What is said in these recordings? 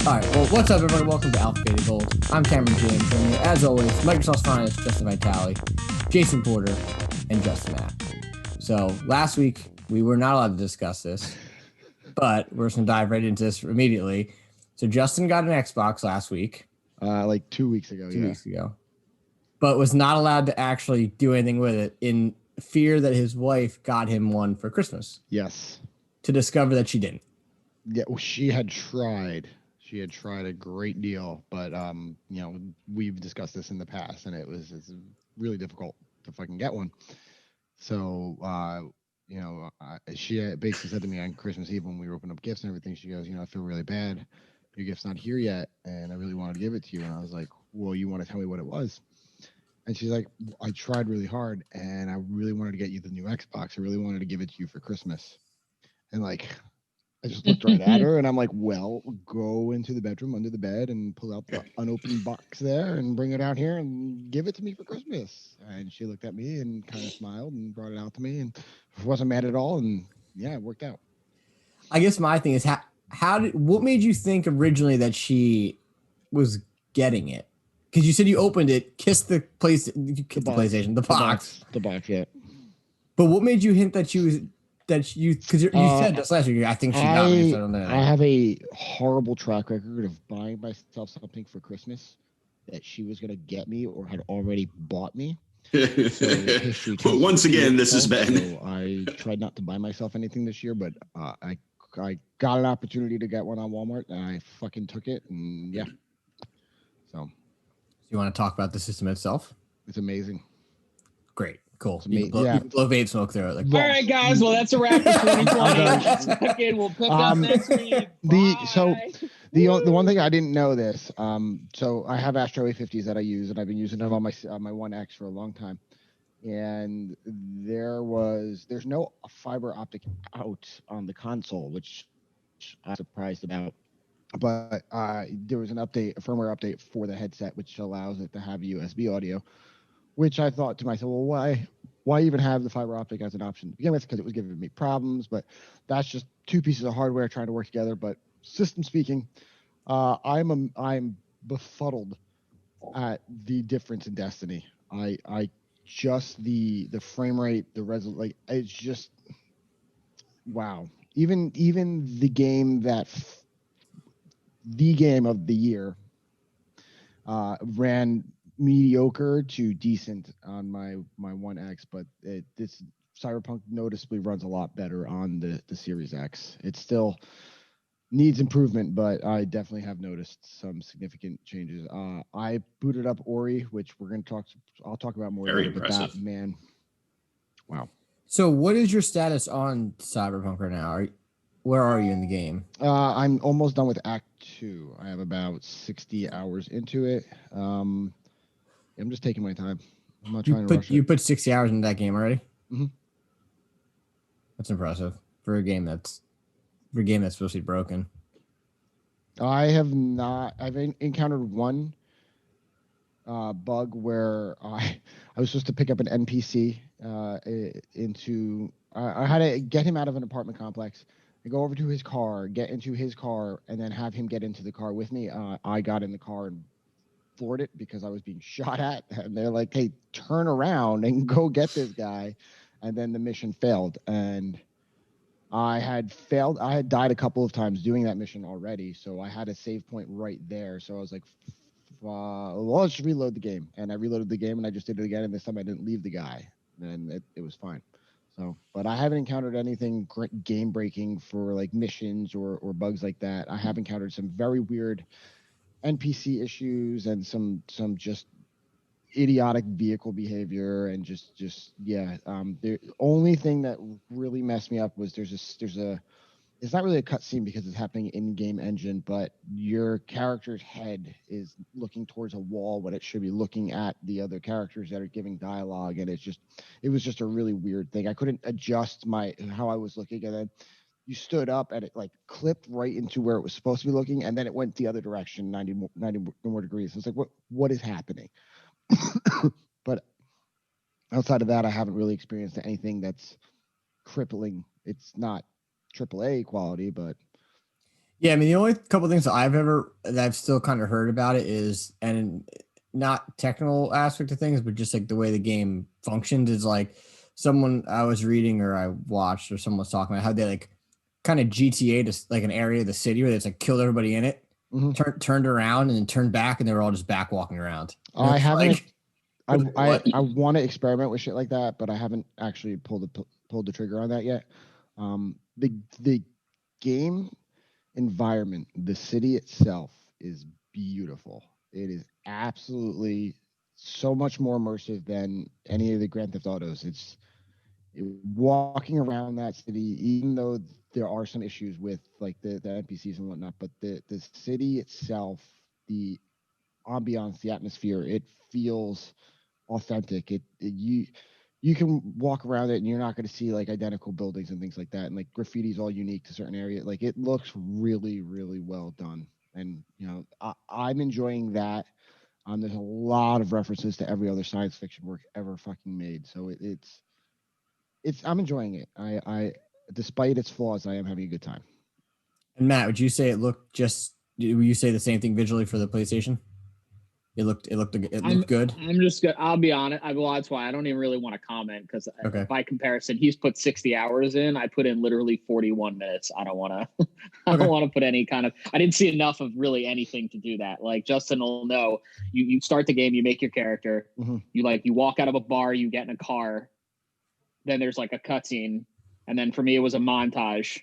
All right, well, what's up, everybody? Welcome to Alpha Gold. I'm Cameron James, and as always, Microsoft's finest, Justin Vitale, Jason Porter, and Justin App. So last week, we were not allowed to discuss this, but we're just going to dive right into this immediately. So Justin got an Xbox last week. Like 2 weeks ago, 2 weeks ago. But was not allowed to actually do anything with it in fear that his wife got him one for Christmas. Yes. To discover that she didn't. Yeah, well, she had tried. She had tried a great deal, but we've discussed this in the past, and it's really difficult to fucking get one. So, she basically said to me on Christmas Eve when we were opening up gifts and everything, she goes, I feel really bad. Your gift's not here yet, and I really wanted to give it to you. And I was like, well, you want to tell me what it was? And she's like, I tried really hard, and I really wanted to get you the new Xbox. I really wanted to give it to you for Christmas. And I just looked right at her, and I'm like, well, go into the bedroom under the bed and pull out the unopened box there and bring it out here and give it to me for Christmas. And she looked at me and kind of smiled and brought it out to me and wasn't mad at all. And yeah, it worked out. I guess my thing is, what made you think originally that she was getting it? Because you said you opened it, kissed the PlayStation, the box, yeah. But what made you hint that you because you said this last week, I think she got me. So I have a horrible track record of buying myself something for Christmas that she was going to get me or had already bought me. So history once again, this is Ben. So I tried not to buy myself anything this year, but I got an opportunity to get one on Walmart, and I fucking took it, and yeah. So you want to talk about the system itself? It's amazing. Great. Cool. You can blow vape smoke through it. All right, guys. Well, that's a wrap for 2020. We'll pick up next week. The one thing I didn't know this. So I have Astro A50s that I use, and I've been using them on my One X for a long time. And there's no fiber optic out on the console, which I'm surprised about. But there was a firmware update for the headset, which allows it to have USB audio. Which I thought to myself, well, why even have the fiber optic as an option to begin with? Because it was giving me problems. But that's just two pieces of hardware trying to work together. But system speaking, I'm befuddled at the difference in Destiny. I just the frame rate, the resolution, it's just wow. Even the game the game of the year ran mediocre to decent on my One X, but this Cyberpunk noticeably runs a lot better on the Series X. It still needs improvement, but I definitely have noticed some significant changes. I booted up Ori, which I'll talk about more Very later, impressive. But that, man, wow. So what is your status on Cyberpunk right now? Where are you in the game? I'm almost done with Act 2. I have about 60 hours into it. I'm just taking my time. I'm not trying to rush it. You put 60 hours into that game already? Mm-hmm. That's impressive for a game that's supposed to be broken. I've encountered one bug where I was supposed to pick up an NPC I had to get him out of an apartment complex and go over to his car, get into his car, and then have him get into the car with me. I got in the car and floored it because I was being shot at, and they're like, hey, turn around and go get this guy. And then the mission failed, and I had died a couple of times doing that mission already, so I had a save point right there. So I was like, well, let's reload the game. And I reloaded the game, and I just did it again, and this time I didn't leave the guy, and it was fine. So, but I haven't encountered anything game breaking for like missions or bugs like that. I have encountered some very weird NPC issues and some just idiotic vehicle behavior and just the only thing that really messed me up was it's not really a cutscene because it's happening in game engine, but your character's head is looking towards a wall when it should be looking at the other characters that are giving dialogue, and it was just a really weird thing. I couldn't adjust how I was looking, and then you stood up and it like clipped right into where it was supposed to be looking, and then it went the other direction 90 more degrees. It's like what is happening? But outside of that, I haven't really experienced anything that's crippling. It's not AAA quality, but Yeah, I mean, the only couple things that I've still kind of heard about it is, and not technical aspect of things, but just like the way the game functions is like someone I was reading or I watched or someone was talking about how they like kind of GTA to like an area of the city where they just like killed everybody in it, turned around and then turned back and they were all just back walking around. I haven't. Like, I want to experiment with shit like that, but I haven't actually pulled the trigger on that yet. The game environment, the city itself is beautiful. It is absolutely so much more immersive than any of the Grand Theft Autos. Walking around that city, even though there are some issues with like the NPCs and whatnot, but the city itself, the ambiance, the atmosphere, it feels authentic. You can walk around it and you're not going to see like identical buildings and things like that, and like graffiti's all unique to certain areas. Like it looks really really well done, and I'm enjoying that. There's a lot of references to every other science fiction work ever fucking made, so it's I'm enjoying it. I despite its flaws, I am having a good time. and Matt, would you say it looked just? Would you say the same thing visually for the PlayStation? It looked good. I'm just good. I'll be honest. Well, that's why I don't even really want to comment because by comparison, he's put 60 hours in. I put in literally 41 minutes. I don't want to. I don't want to put any kind of. I didn't see enough of really anything to do that. Like Justin will know. You start the game. You make your character. You walk out of a bar. You get in a car. Then there's like a cutscene, and then for me it was a montage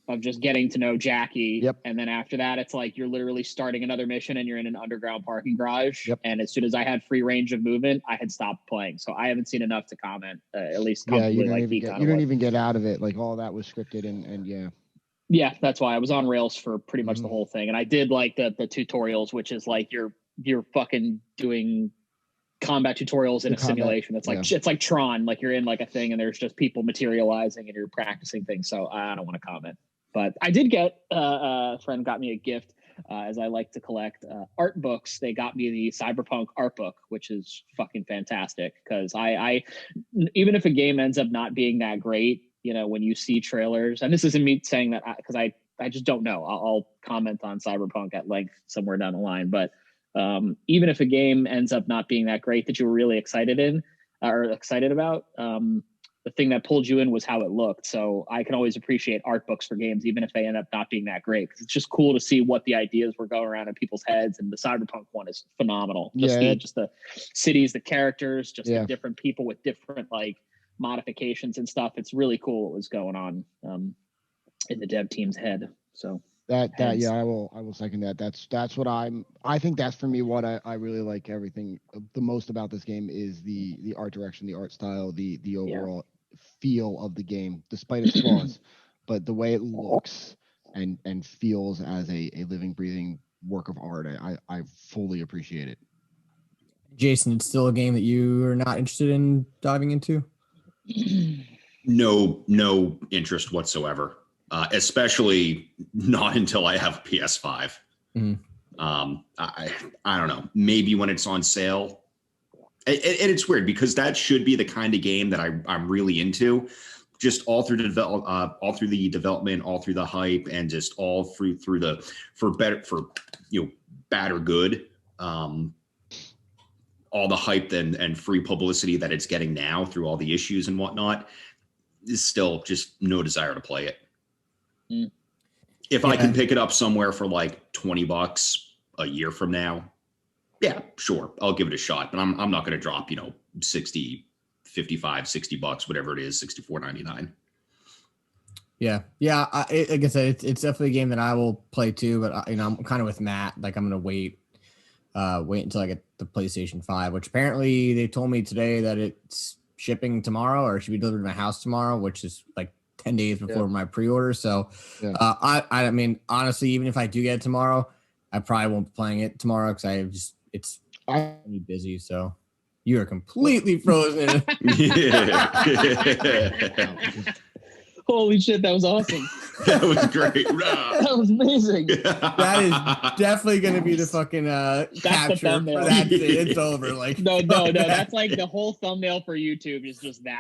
of just getting to know Jackie. Yep. And then after that, it's like you're literally starting another mission and you're in an underground parking garage. Yep. And as soon as I had free range of movement, I had stopped playing. So I haven't seen enough to comment, at least comfortably. You don't even get out of it. Like all that was scripted and yeah. Yeah, that's why I was on rails for pretty much the whole thing. And I did like the tutorials, which is like you're fucking doing combat tutorials in a simulation. It's like it's like Tron, like you're in like a thing and there's just people materializing and you're practicing things. So I don't want to comment. But I did get a friend got me a gift, as I like to collect art books. They got me the Cyberpunk art book, which is fucking fantastic because I even if a game ends up not being that great, when you see trailers, and this isn't me saying that because I just don't know. I'll comment on Cyberpunk at length somewhere down the line. But even if a game ends up not being that great that you were really excited about, the thing that pulled you in was how it looked. So I can always appreciate art books for games, even if they end up not being that great, because it's just cool to see what the ideas were going around in people's heads. And the Cyberpunk one is phenomenal. Just the cities, the characters, just the different people with different like modifications and stuff. It's really cool what was going on in the dev team's head. So I will second that. That's what I think that's for me what I really like everything the most about this game is the art direction, the art style, the overall feel of the game, despite its flaws, but the way it looks and feels as a living, breathing work of art, I fully appreciate it. Jason, it's still a game that you are not interested in diving into? No interest whatsoever. Especially not until I have a PS5. I don't know. Maybe when it's on sale. And it's weird because that should be the kind of game that I'm really into. Just all through the development, all through the hype, and just all through the bad or good. All the hype and free publicity that it's getting now through all the issues and whatnot is still just no desire to play it. If I can pick it up somewhere for like $20 a year from now, yeah, sure, I'll give it a shot. But I'm not going to drop, $60, $55, $60, whatever it is, $64.99. Yeah. Like I said, it's definitely a game that I will play too. But I'm kind of with Matt. Like I'm going to wait until I get the PlayStation 5, which apparently they told me today that it's shipping tomorrow or it should be delivered to my house tomorrow, which is like 10 days before my pre-order. So I mean, honestly, even if I do get it tomorrow, I probably won't be playing it tomorrow because I'm busy. So you are completely frozen. Holy shit, that was awesome. That was great. That was amazing. That is definitely going to be the fucking capture. That's it. It's over. Like no. That's like the whole thumbnail for YouTube is just that.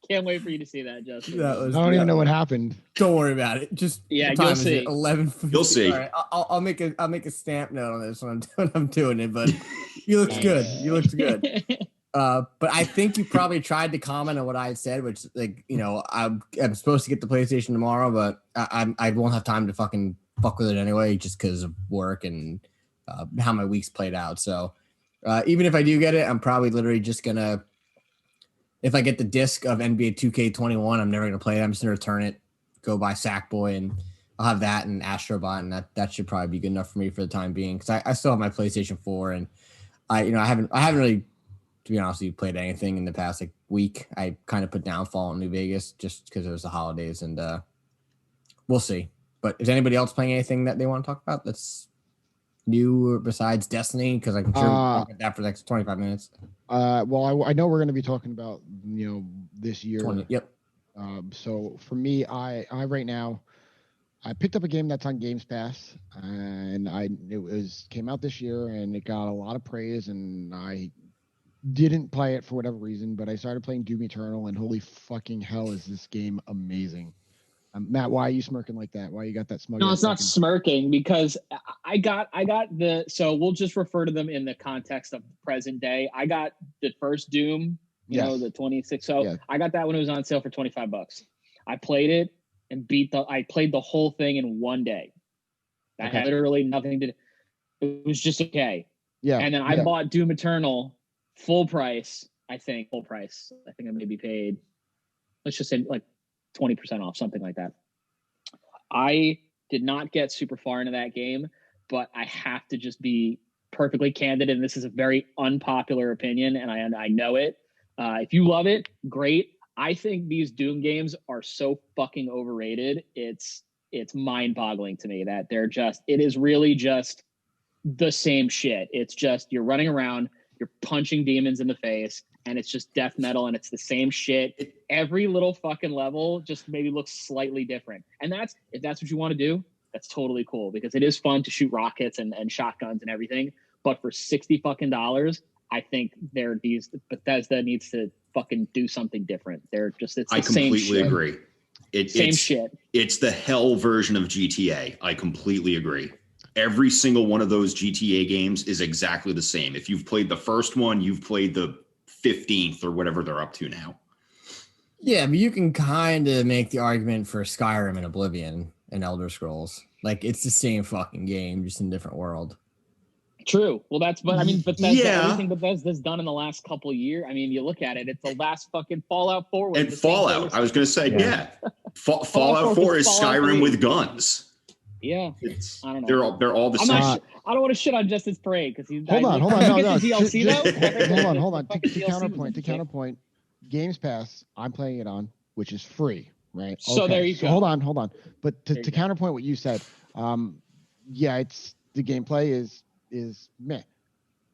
Can't wait for you to see that, Justin. That was- I don't even know what happened. Don't worry about it. Just Yeah, what time you'll is see. it? 11:50. You'll see. All right, I'll make a stamp note on this when I'm doing it. But you looked good. You looked good. But I think you probably tried to comment on what I had said, which, like, you know, I'm supposed to get the PlayStation tomorrow, but I won't have time to fucking fuck with it anyway, just because of work and how my week's played out. So even if I do get it, I'm probably literally just gonna, if I get the disc of NBA 2K21, I'm never gonna play it. I'm just gonna return it, go buy Sackboy, and I'll have that and Astrobot, and that should probably be good enough for me for the time being, because I still have my PlayStation 4, and I haven't really, to be honest with you, played anything in the past like week. I kind of put down Fallout New Vegas just because it was the holidays, and we'll see. But is anybody else playing anything that they want to talk about that's new besides Destiny? Because I can sure talk about that for the next 25 minutes. Well, I know we're going to be talking about, this year. 20, yep. So for me, I right now, I picked up a game that's on Games Pass, and it came out this year, and it got a lot of praise, and I didn't play it for whatever reason, but I started playing Doom Eternal, and holy fucking hell, is this game amazing! Matt, why are you smirking like that? Why you got that smug? No, it's not smirking, because I got the, so we'll just refer to them in the context of present day. I got the first Doom, you know, the 26. So Yeah. I got that when it was on sale for $25. I played it and I played the whole thing in one day. I had literally nothing to do. It was just okay. Yeah. And then I bought Doom Eternal full price. I think I maybe paid, let's just say like 20% off, something like that. I did not get super far into that game, but I have to just be perfectly candid, and this is a very unpopular opinion, and I know it. If you love it, great. I think these Doom games are so fucking overrated. It's mind-boggling to me that it is really just the same shit. It's just you're running around, you're punching demons in the face, and it's just death metal, and it's the same shit. Every little fucking level just maybe looks slightly different. And if that's what you want to do, that's totally cool, because it is fun to shoot rockets and shotguns and everything. But for $60 fucking, I think Bethesda needs to fucking do something different. It's the I same completely shit. agree. Same shit. It's the hell version of GTA. I completely agree. Every single one of those GTA games is exactly the same. If you've played the first one, you've played the 15th or whatever they're up to now. Yeah, but you can kind of make the argument for Skyrim and Oblivion and Elder Scrolls. Like, it's the same fucking game, just in a different world. True. Well, Bethesda, Yeah. everything Bethesda's done in the last couple of years. I mean, you look at it, it's the last fucking Fallout 4. And Fallout, I was going to say, yeah. Fallout 4 is Fallout Skyrim 3. with guns. Yeah. I don't know. They're all the same. I don't want to shit on Justice Parade because he's Hold on. The DLC though. Hold on. To counterpoint. Games Pass, I'm playing it on, which is free, right? So there you go. Hold on. But to counterpoint what you said, it's the gameplay is meh,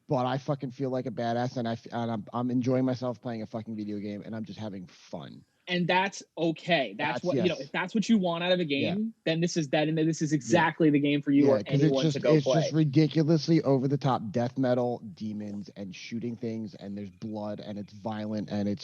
but I fucking feel like a badass, and I'm enjoying myself playing a fucking video game, and I'm just having fun. And that's okay. That's what if that's what you want out of a game, then this is exactly the game for you or anyone to go play. It's just ridiculously over the top death metal, demons, and shooting things, and there's blood, and it's violent, and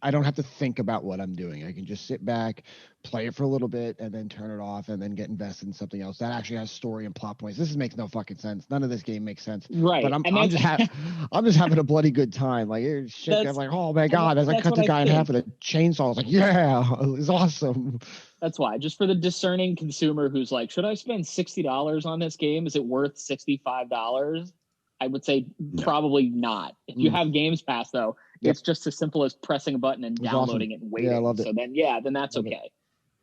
I don't have to think about what I'm doing. I can just sit back, play it for a little bit, and then turn it off, and then get invested in something else that actually has story and plot points. This makes no fucking sense. None of this game makes sense. Right. But I'm just having a bloody good time. Like, shit, I'm like, oh my god! As I cut the guy in half with a chainsaw, I was like, yeah, it's awesome. That's why. Just for the discerning consumer who's like, should I spend $60 on this game? Is it worth $65? I would say probably not. If you have Games Pass, though, it's just as simple as pressing a button and downloading it and waiting. Yeah, I loved it. So then that's okay.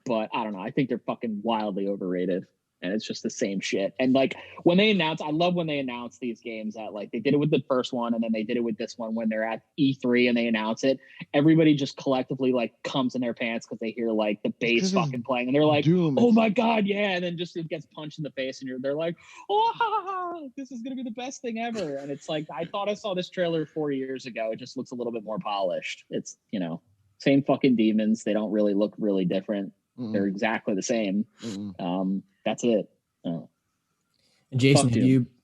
But I don't know. I think they're fucking wildly overrated. And it's just the same shit. And like when they announce, I love when they announce these games that like they did it with the first one and then they did it with this one when they're at E3 and they announce it. Everybody just collectively like comes in their pants because they hear like the bass fucking playing and they're like, Doom. Oh my god, yeah. And then just it gets punched in the face and they're like, oh, this is gonna be the best thing ever. And it's like I thought I saw this trailer 4 years ago. It just looks a little bit more polished. It's same fucking demons. They don't really look really different. They're exactly the same. That's it. Oh. Jason, Fuck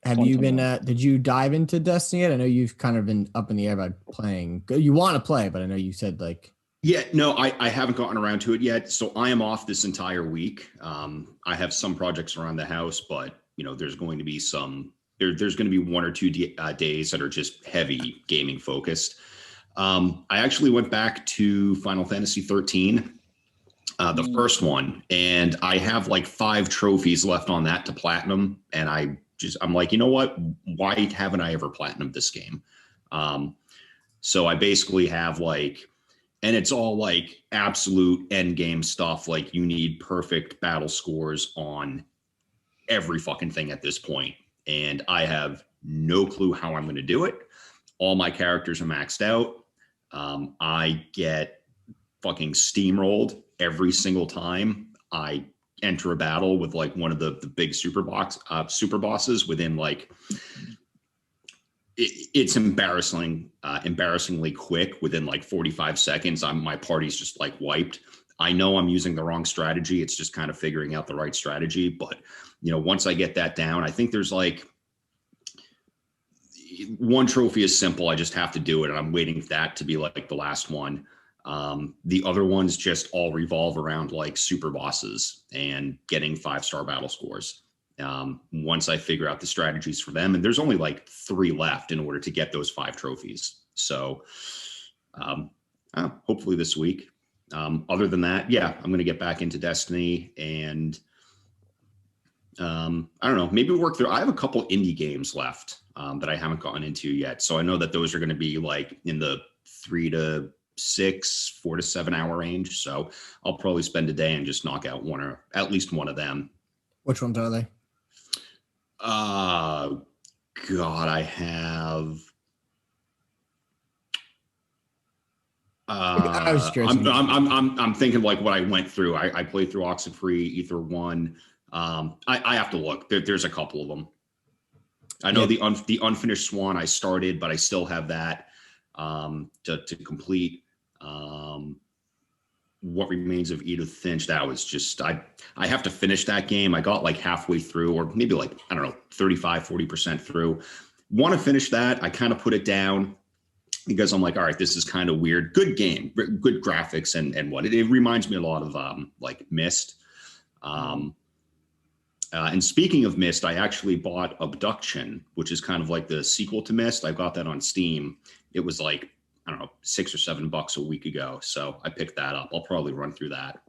have you been 2021. did you dive into Destiny yet? I know you've kind of been up in the air about playing. You want to play, but I know you said like Yeah, no, I haven't gotten around to it yet. So I am off this entire week. I have some projects around the house, but there's going to be there's going to be 1 or 2 days that are just heavy gaming focused. I actually went back to Final Fantasy 13, the first one, and I have like 5 trophies left on that to platinum. And I'm like, you know what? Why haven't I ever platinumed this game? So I basically have like, and it's all like absolute end game stuff. Like you need perfect battle scores on every fucking thing at this point. And I have no clue how I'm going to do it. All my characters are maxed out. I get fucking steamrolled every single time I enter a battle with like one of the big super bosses within like, it's embarrassingly quick. Within like 45 seconds, my party's just like wiped. I know I'm using the wrong strategy. It's just kind of figuring out the right strategy. But, once I get that down, I think there's like one trophy is simple. I just have to do it. And I'm waiting for that to be like the last one. The other ones just all revolve around like super bosses and getting 5-star battle scores. Once I figure out the strategies for them, and there's only like 3 left in order to get those 5 trophies. So hopefully this week. Other than that, yeah, I'm going to get back into Destiny and I don't know, maybe work through. I have a couple indie games left that I haven't gotten into yet. So I know that those are going to be like in the 3 to 6, 4 to 7 hour range. So I'll probably spend a day and just knock out one or at least one of them. which ones are they? God, I have. I was curious. I'm thinking like what I went through. I played through Oxenfree, Ether 1. I have to look. There's a couple of them. I know the Unfinished Swan I started, but I still have that to complete. What Remains of Edith Finch, that was just, I have to finish that game. I got like halfway through, or maybe like, I don't know, 35-40% through. Want to finish that. I kind of put it down because I'm like, all right, this is kind of weird. Good game, good graphics and what. It reminds me a lot of like Myst. And speaking of Myst, I actually bought Abduction, which is kind of like the sequel to Myst. I got that on Steam. It was like, I don't know, $6 or $7 a week ago. So I picked that up. I'll probably run through that.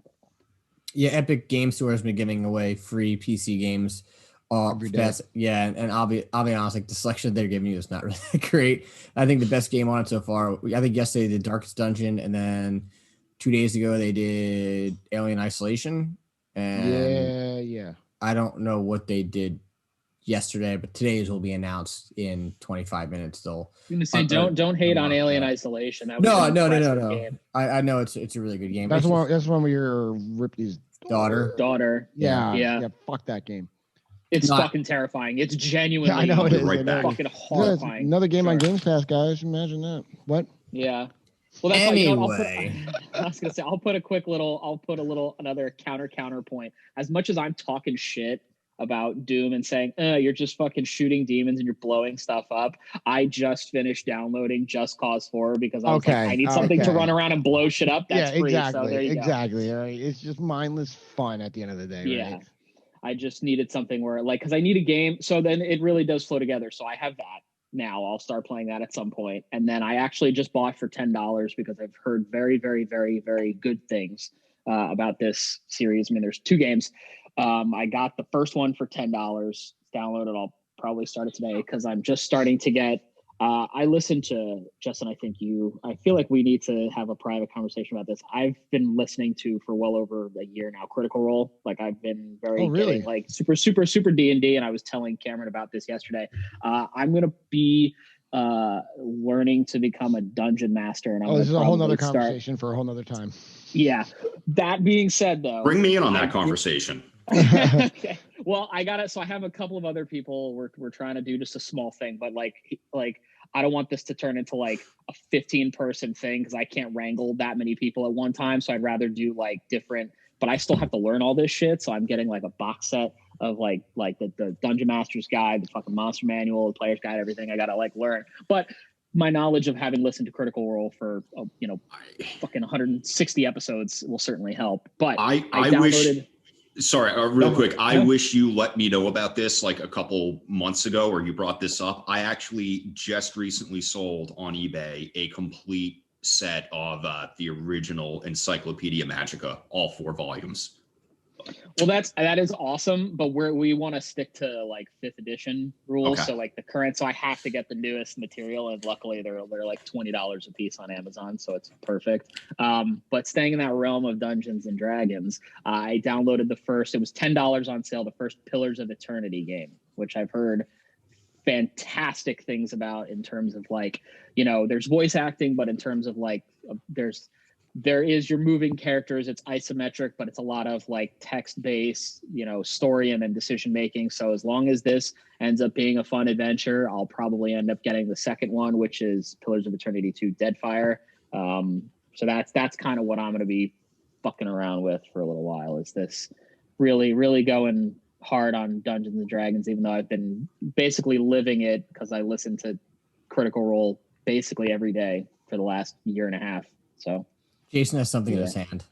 Yeah, Epic Game Store has been giving away free PC games. Every day. Yeah, and I'll be honest, like the selection they're giving you is not really great. I think the best game on it so far, I think yesterday they did Darkest Dungeon, and then 2 days ago they did Alien Isolation. And Yeah. I don't know what they did yesterday, but today's will be announced in 25 minutes. They'll. I'm gonna say don't hate on Alien Isolation. That was No. game. I know it's a really good game. That's one where you're Ripley's daughter. Yeah. Fuck that game. It's fucking terrifying. It's genuinely. I know it is. Right back. Fucking horrifying. Another game on Game Pass, guys. Imagine that. What? Yeah. Well, that's anyway. I was gonna say I'll put another counterpoint. As much as I'm talking shit about Doom and saying, you're just fucking shooting demons and you're blowing stuff up, I just finished downloading Just Cause 4 because I was like, I need something to run around and blow shit up. That's free. Exactly. So there you exactly. Go. It's just mindless fun at the end of the day. Yeah. Right? I just needed something where because I need a game. So then it really does flow together. So I have that now. I'll start playing that at some point. And then I actually just bought for $10 because I've heard very, very, very, very good things about this series. I mean, there's 2 games. I got the first one for $10. It's downloaded. I'll probably start it today because I'm just starting to get. I listened to Justin. I feel like we need to have a private conversation about this. I've been listening to for well over a year now. Critical Role. Like I've been getting, like super D&D, and I was telling Cameron about this yesterday. I'm gonna be learning to become a dungeon master, and this is a whole nother conversation for a whole nother time. Yeah. That being said, though, bring me in on that conversation. Okay. Well, I got it. So I have a couple of other people. We're trying to do just a small thing, but like I don't want this to turn into like a 15-person thing because I can't wrangle that many people at one time. So I'd rather do like different. But I still have to learn all this shit. So I'm getting like a box set of like the Dungeon Master's Guide, the fucking Monster Manual, the Player's Guide, everything. I gotta like learn, but my knowledge of having listened to Critical Role for fucking 160 episodes will certainly help. But I downloaded. Sorry, real quick. I wish you let me know about this like a couple months ago, or you brought this up. I actually just recently sold on eBay a complete set of the original Encyclopedia Magica, all 4 volumes. Well, that is awesome, but we want to stick to like 5th edition rules. Okay. So like the current, so I have to get the newest material, and luckily they're like $20 a piece on Amazon, so it's perfect. But staying in that realm of Dungeons and Dragons, I downloaded it was $10 on sale, the first Pillars of Eternity game, which I've heard fantastic things about in terms of like, there's voice acting, but in terms of like there is your moving characters. It's isometric, but it's a lot of like text-based, story and then decision making. So as long as this ends up being a fun adventure, I'll probably end up getting the second one, which is Pillars of Eternity 2 Deadfire. So that's kind of what I'm going to be fucking around with for a little while. Is this really, really going hard on Dungeons and Dragons, even though I've been basically living it because I listen to Critical Role basically every day for the last year and a half. So. Jason has something in his hand.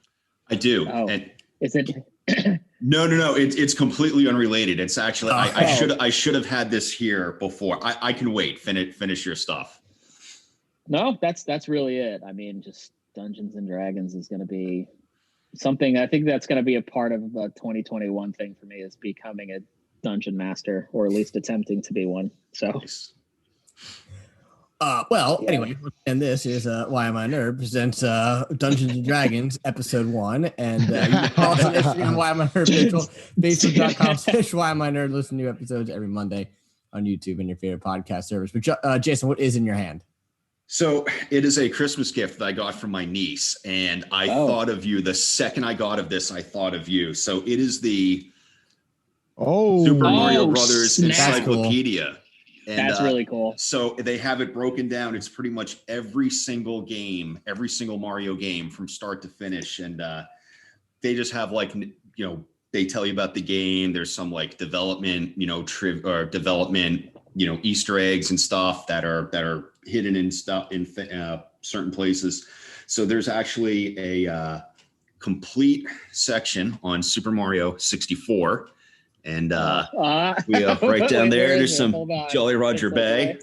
I do. Oh, and is it? No. It's completely unrelated. It's actually I should have had this here before. I can wait. Finish your stuff. No, that's really it. I mean, just Dungeons and Dragons is going to be something. I think that's going to be a part of a 2021 thing for me, is becoming a dungeon master, or at least attempting to be one. So. Nice. Anyway, and this is Why Am I a Nerd presents Dungeons and Dragons episode 1, and you can follow us on Instagram, Why Am I a Nerd, Facebook.com/Why Am I a Nerd. Listen to new episodes every Monday on YouTube and your favorite podcast service. But Jason, what is in your hand? So it is a Christmas gift that I got from my niece, and I thought of you the second I got of this. I thought of you. So it is the Super Mario Brothers Encyclopedia. Cool. And, that's really cool. So they have it broken down. It's pretty much every single game, every single Mario game from start to finish. And they just have like, they tell you about the game. There's some like development, development, Easter eggs and stuff that are hidden in stuff in certain places. So there's actually a complete section on Super Mario 64. And we right down there, there's some Jolly Roger Bay.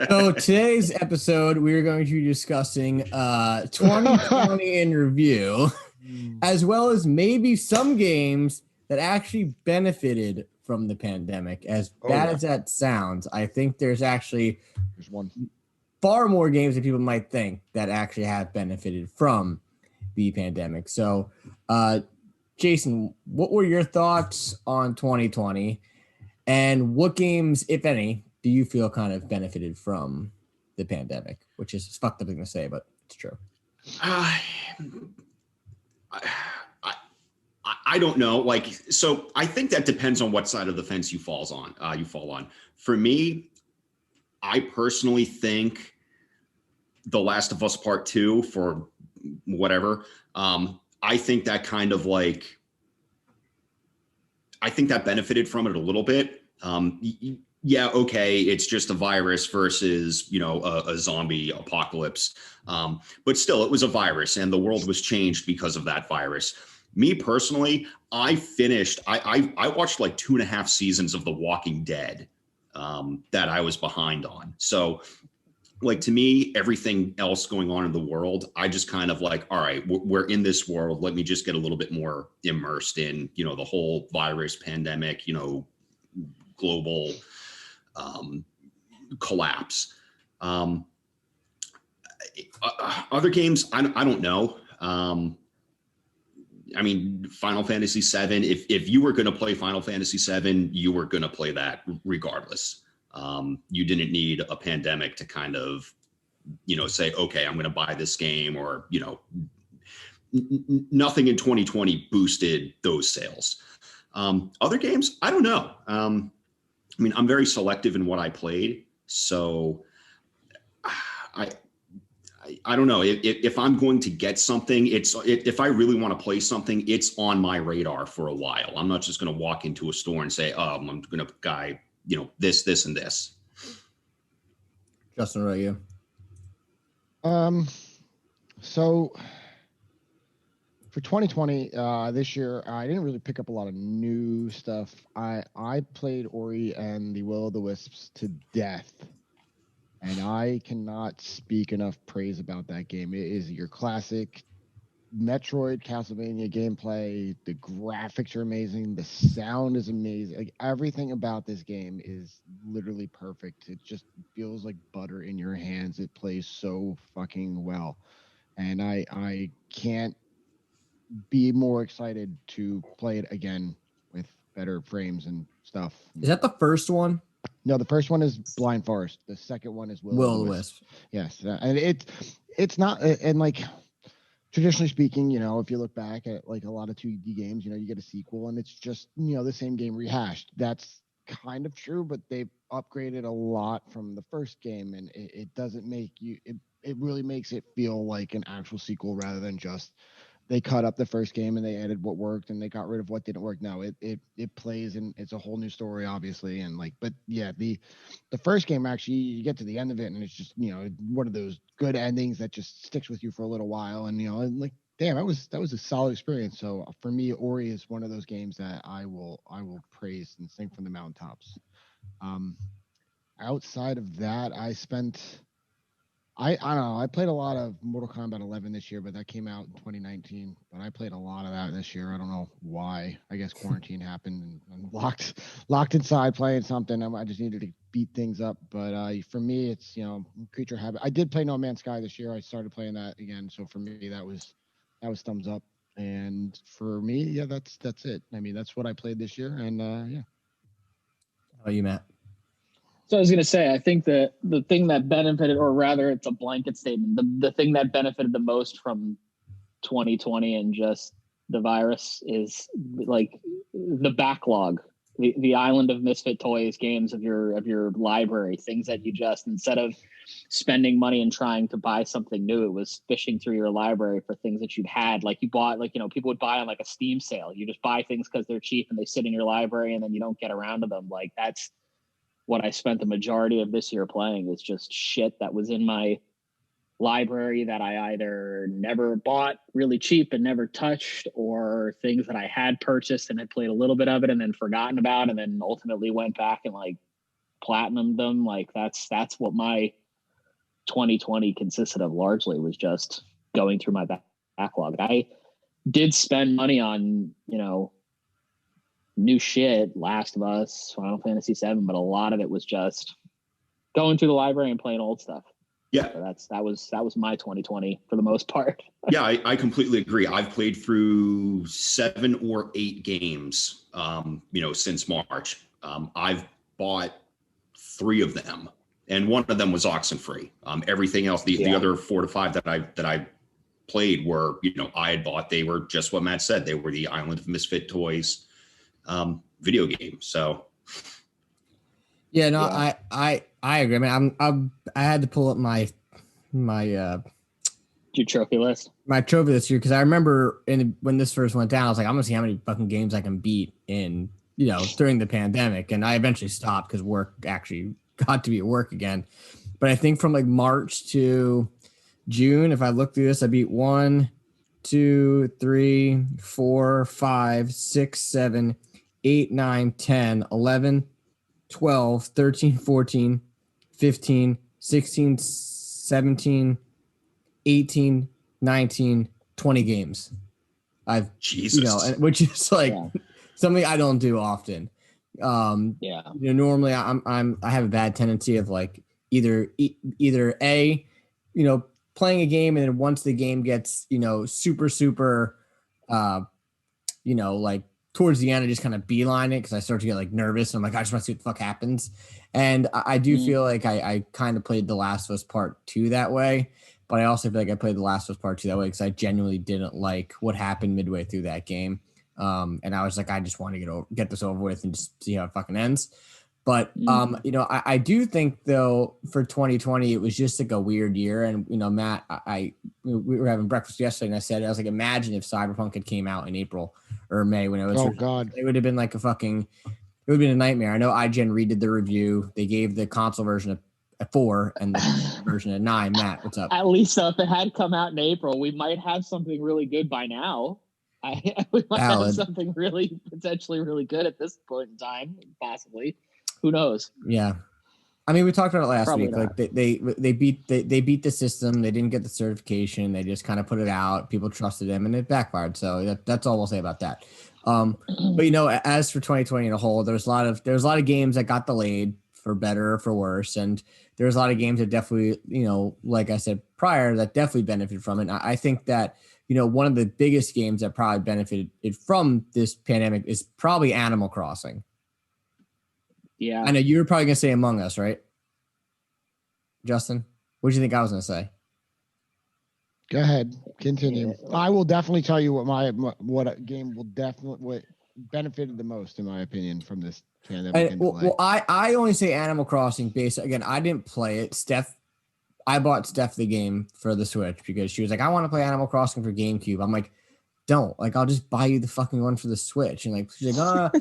So today's episode, we're going to be discussing 2020 in review, as well as maybe some games that actually benefited from the pandemic. As bad as that sounds, I think there's far more games than people might think that actually have benefited from the pandemic. So, Jason, what were your thoughts on 2020, and what games, if any, do you feel kind of benefited from the pandemic? Which is a fucked up thing to say, but it's true. I don't know. Like, so I think that depends on what side of the fence you fall on. For me, I personally think The Last of Us Part 2, for whatever, I think that kind of like, I think that benefited from it a little bit. Yeah, okay, it's just a virus versus, a zombie apocalypse. But still, it was a virus, and the world was changed because of that virus. Me personally, I watched like 2.5 seasons of The Walking Dead that I was behind on. So, like, to me, everything else going on in the world, I just kind of like, all right, we're in this world. Let me just get a little bit more immersed in, the whole virus pandemic, global collapse. Other games, I don't know. I mean, Final Fantasy VII, if you were going to play Final Fantasy VII, you were going to play that regardless. You didn't need a pandemic to kind of, say, okay, I'm going to buy this game, or, nothing in 2020 boosted those sales. Other games, I don't know. I mean, I'm very selective in what I played. So I don't know if I'm going to get something, if I really want to play something, it's on my radar for a while. I'm not just going to walk into a store and say, oh, I'm going to buy, this, and this. Justin, what about you? So for 2020, this year, I didn't really pick up a lot of new stuff. I played Ori and the Will of the Wisps to death. And I cannot speak enough praise about that game. It is your classic Metroid Castlevania gameplay. The graphics are amazing. The sound is amazing. Like, everything about this game is literally perfect. It just feels like butter in your hands. It plays so fucking well. And I can't be more excited to play it again with better frames and stuff. Is that the first one? No, the first one is Blind Forest. The second one is Will of the Wisp. Yes, and it's not, and like traditionally speaking, if you look back at like a lot of 2D games, you get a sequel and it's just the same game rehashed. That's kind of true, but they've upgraded a lot from the first game, and it doesn't make you. It really makes it feel like an actual sequel rather than just they cut up the first game and they added what worked and they got rid of what didn't work. No, it plays and it's a whole new story, obviously. And but yeah, the first game, actually, you get to the end of it and it's just, one of those good endings that just sticks with you for a little while. And, like, damn, that was a solid experience. So for me, Ori is one of those games that I will praise and sing from the mountaintops. Outside of that, I don't know. I played a lot of Mortal Kombat 11 this year, but that came out in 2019. But I played a lot of that this year. I don't know why. I guess quarantine happened and I'm locked inside playing something. I just needed to beat things up. But for me, it's creature habit. I did play No Man's Sky this year. I started playing that again. So for me, that was thumbs up. And for me, yeah, that's it. I mean, that's what I played this year. And yeah. How about you, Matt? So I was going to say, I think that the thing that benefited, or rather it's a blanket statement, the thing that benefited the most from 2020 and just the virus is like the backlog, the island of misfit toys, games of your library, things that you just, instead of spending money and trying to buy something new, it was fishing through your library for things that you'd had. Like you bought, like, people would buy on like a Steam sale. You just buy things because they're cheap and they sit in your library and then you don't get around to them. Like that's what I spent the majority of this year playing, is just shit that was in my library that I either never bought really cheap and never touched, or things that I had purchased and had played a little bit of it and then forgotten about and then ultimately went back and like platinumed them. Like that's what my 2020 consisted of largely, was just going through my backlog. I did spend money on, new shit, Last of Us, Final Fantasy VII, but a lot of it was just going through the library and playing old stuff. Yeah, so that was my 2020 for the most part. Yeah, I completely agree. I've played through 7 or 8 games, since March. I've bought 3 of them, and one of them was Oxenfree. Everything else, the other 4 to 5 that I played were, I had bought. They were just what Matt said. They were the Island of Misfit Toys video game. So yeah, no, yeah. I agree. I mean, I had to pull up my your trophy list. My trophy list here, because I remember when this first went down, I was like, I'm gonna see how many fucking games I can beat in during the pandemic, and I eventually stopped because work actually got to be at work again. But I think from like March to June, if I look through this, I beat 1, 2, 3, 4, 5, 6, 7, 8, 9, 10, 11, 12, 13, 14, 15, 16, 17, 18, 19, 20 games. I've, Jesus. which is like something I don't do often. Normally I have a bad tendency of like either playing a game, and then once the game gets, super, like towards the end, I just kind of beeline it because I start to get like nervous. I'm like, I just want to see what the fuck happens. And I do feel like I kind of played The Last of Us Part 2 that way, but I also feel like I played The Last of Us Part 2 that way because I genuinely didn't like what happened midway through that game. And I was like, I just want to get this over with and just see how it fucking ends. But I do think though for 2020 it was just like a weird year, and Matt, we were having breakfast yesterday, and I was like, imagine if Cyberpunk had came out in April or May when it was. Oh God, it would have been like it would have been a nightmare. I know IGN redid the review. They gave the console version a 4 and the version a 9. Matt, what's up? At least if it had come out in April, we might have something really good by now. We might have something really potentially really good at this point in time, possibly. Who knows? Yeah. I mean, we talked about it last Probably week. not. Like they beat the system. They didn't get the certification. They just kind of put it out. People trusted them, and it backfired. So that's all we'll say about that. But as for 2020 in a whole, there's a lot of games that got delayed for better or for worse, and there's a lot of games that definitely, like I said prior, that definitely benefited from it. And I think that one of the biggest games that probably benefited from this pandemic is probably Animal Crossing. Yeah. I know you were probably going to say Among Us, right? Justin, what do you think I was going to say? Go ahead. Continue. I will definitely tell you what game what benefited the most, in my opinion, from this pandemic. I only say Animal Crossing based. Again, I didn't play it. I bought Steph the game for the Switch because she was like, I want to play Animal Crossing for GameCube. I'm like, don't. Like, I'll just buy you the fucking one for the Switch. And like, she's like,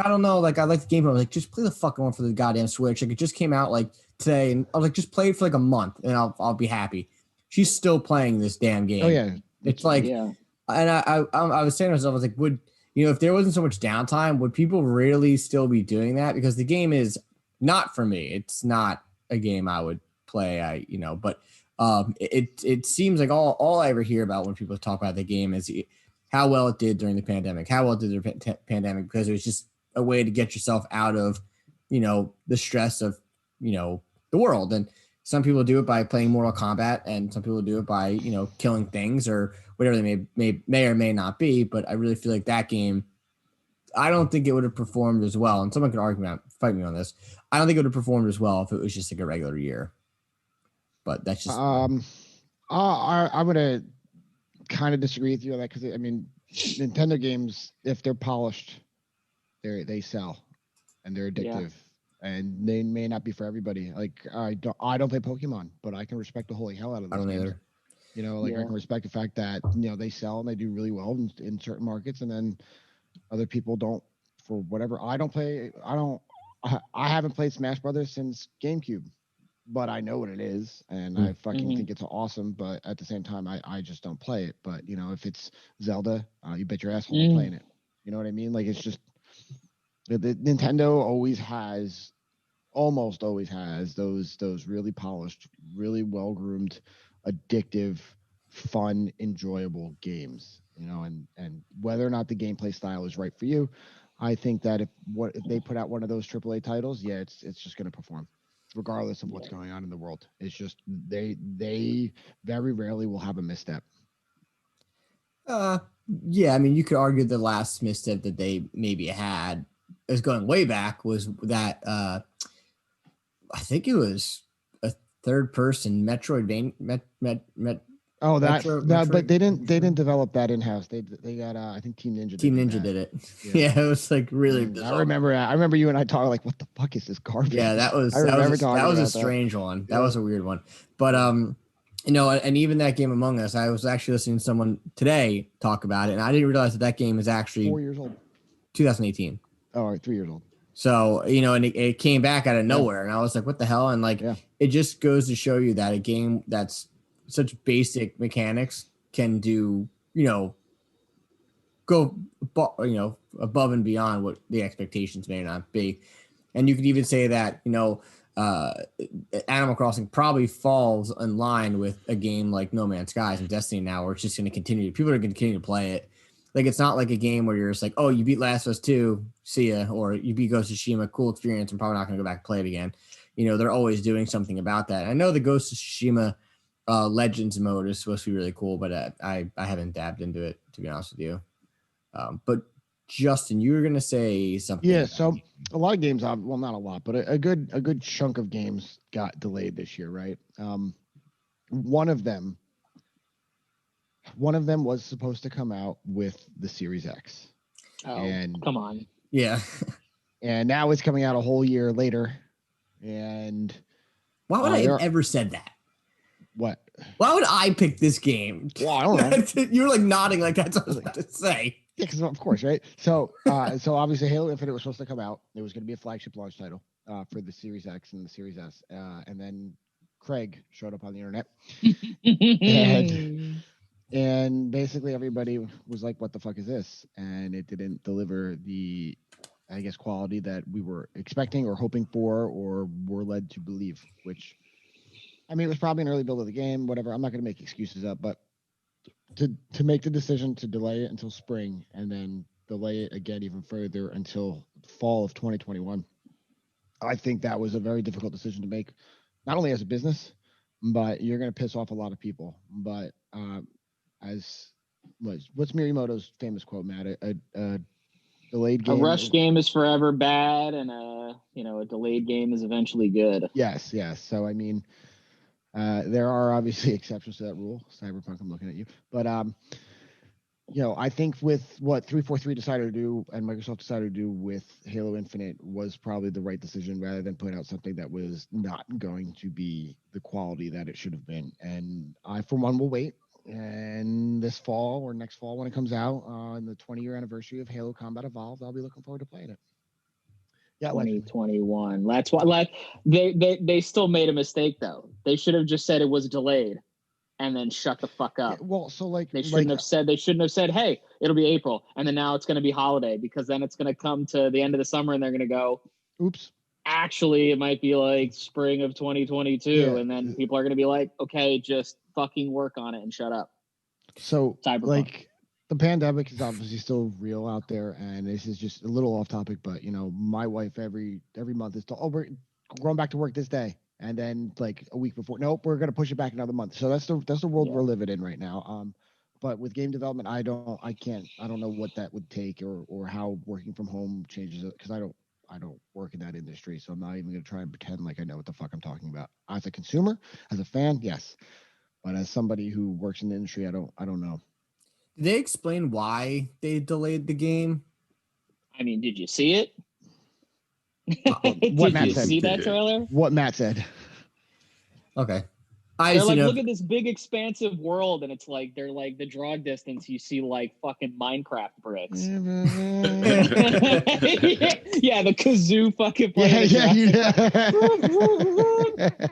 I don't know. Like, I like the game. I was like, just play the fucking one for the goddamn Switch. Like, it just came out like today. And I was like, just play it for like a month and I'll be happy. She's still playing this damn game. Oh yeah. It's like, yeah. And I was saying to myself, I was like, if there wasn't so much downtime, would people really still be doing that? Because the game is not for me. It's not a game I would play. But it seems like all I ever hear about when people talk about the game is how well it did during the pandemic, because it was just a way to get yourself out of, the stress of, the world. And some people do it by playing Mortal Kombat, and some people do it by, killing things or whatever they may or may not be. But I really feel like that game, I don't think it would have performed as well. And someone can fight me on this. I don't think it would have performed as well if it was just like a regular year. But that's just I'm gonna kind of disagree with you on that, because I mean, Nintendo games, if they're polished, they sell and they're addictive. Yeah. And they may not be for everybody. Like I don't play Pokemon, but I can respect the holy hell out of those games. Either. I can respect the fact that they sell and they do really well in certain markets, and then other people don't for whatever. I haven't played Smash Brothers since GameCube, but I know what it is, and I fucking think it's awesome. But at the same time, I just don't play it. But if it's Zelda, you bet your asshole I'm playing it. You know what I mean? Like, it's just the Nintendo almost always has those really polished, really well groomed, addictive, fun, enjoyable games. And whether or not the gameplay style is right for you, I think that if they put out one of those AAA titles, it's just going to perform, regardless of what's going on in the world. It's just they very rarely will have a misstep. Yeah, I mean, you could argue the last misstep that they maybe had, is going way back, was that I think it was a third person Metroidvania. But they didn't develop that in house. They got I think Team Ninja. Team Ninja did it. Yeah, it was like really bizarre. I remember you and I talking like, what the fuck is this garbage? Yeah, that was a strange one. That was a weird one. But and even that game Among Us, I was actually listening to someone today talk about it, and I didn't realize that game is actually 4 years old. 2018. Oh, 3 years old. So, and it came back out of nowhere, and I was like, what the hell? And it just goes to show you that a game that's such basic mechanics can do, go, above and beyond what the expectations may not be. And you could even say that, Animal Crossing probably falls in line with a game like No Man's Skies and Destiny now, where it's just going to continue. People are going to continue to play it. Like, it's not like a game where you're just like, oh, you beat Last of Us 2, see ya, or you beat Ghost of Tsushima, cool experience, I'm probably not going to go back and play it again. They're always doing something about that. I know the Ghost of Tsushima Legends mode is supposed to be really cool, but I haven't dabbed into it, to be honest with you. But Justin, you were going to say something. Yeah, so a lot of games, well, not a lot, but a good chunk of games got delayed this year, right? One of them was supposed to come out with the Series X. Oh, and come on. Yeah. And now it's coming out a whole year later. And why would I have ever said that? What? Why would I pick this game? Well, I don't know. You were like nodding like that's what I was about to say. Yeah, because of course, right? So, so obviously, Halo Infinite was supposed to come out. It was going to be a flagship launch title for the Series X and the Series S. And then Craig showed up on the internet, and basically everybody was like, "What the fuck is this?" And it didn't deliver the, I guess, quality that we were expecting or hoping for, or were led to believe. Which, I mean, it was probably an early build of the game. Whatever. I'm not going to make excuses up, but to make the decision to delay it until spring and then delay it again even further until fall of 2021, I think that was a very difficult decision to make, not only as a business, but you're going to piss off a lot of people. But as what's Miyamoto's famous quote, Matt? A delayed game. A rushed game is forever bad, and a delayed game is eventually good. Yes. So I mean, there are obviously exceptions to that rule. Cyberpunk, I'm looking at you. But, I think with what 343 decided to do and Microsoft decided to do with Halo Infinite was probably the right decision rather than putting out something that was not going to be the quality that it should have been. And I, for one, will wait. And this fall or next fall when it comes out on the 20-year anniversary of Halo Combat Evolved, I'll be looking forward to playing it. Yeah, 2021. That's why they still made a mistake though. They should have just said it was delayed and then shut the fuck up. Yeah, well, so they shouldn't have said, hey, it'll be April and then now it's going to be holiday, because then it's going to come to the end of the summer and they're going to go, oops, actually it might be like spring of 2022, and then people are going to be like, okay, just fucking work on it and shut up. So Cyberpunk. The pandemic is obviously still real out there, and this is just a little off topic, but my wife every month is told, we're going back to work this day, and then like a week before, nope, we're gonna push it back another month. So that's the world we're living in right now. But with game development, I don't know what that would take or how working from home changes it, because I don't work in that industry, so I'm not even gonna try and pretend like I know what the fuck I'm talking about. As a consumer, as a fan, yes, but as somebody who works in the industry, I don't know. Did they explain why they delayed the game? I mean, did you see it? What Matt said. See that trailer? What Matt said. Okay. They're like, look at this big expansive world, and it's like they're like the draw distance. You see like fucking Minecraft bricks. Yeah, the kazoo fucking.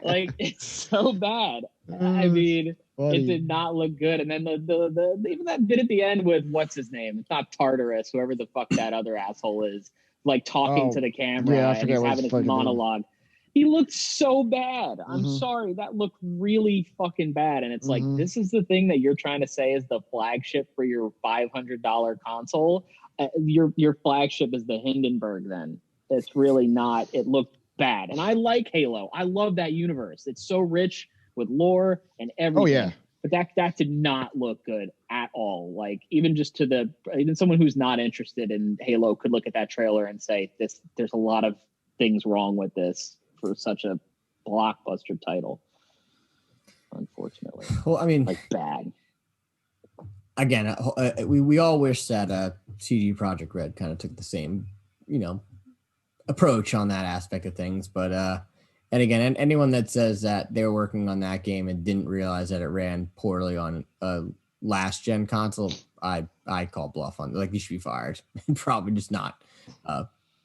Like it's so bad. I mean, it did not look good. And then the even that bit at the end with what's his name? It's not Tartarus, whoever the fuck that other asshole is, like talking to the camera and he's having his monologue. He looked so bad. I'm sorry. That looked really fucking bad. And it's like, this is the thing that you're trying to say is the flagship for your $500 console. Your flagship is the Hindenburg then. It's really not. It looked bad. And I like Halo. I love that universe. It's so rich with lore and everything. Oh, yeah. But that did not look good at all. Like even someone who's not interested in Halo could look at that trailer and say, there's a lot of things wrong with this for such a blockbuster title, unfortunately. Well, I mean, like bad. Again, we all wish that CD Projekt Red kind of took the same, approach on that aspect of things. But and again, anyone that says that they're working on that game and didn't realize that it ran poorly on a last gen console, I call bluff on. Like, you should be fired. Probably just not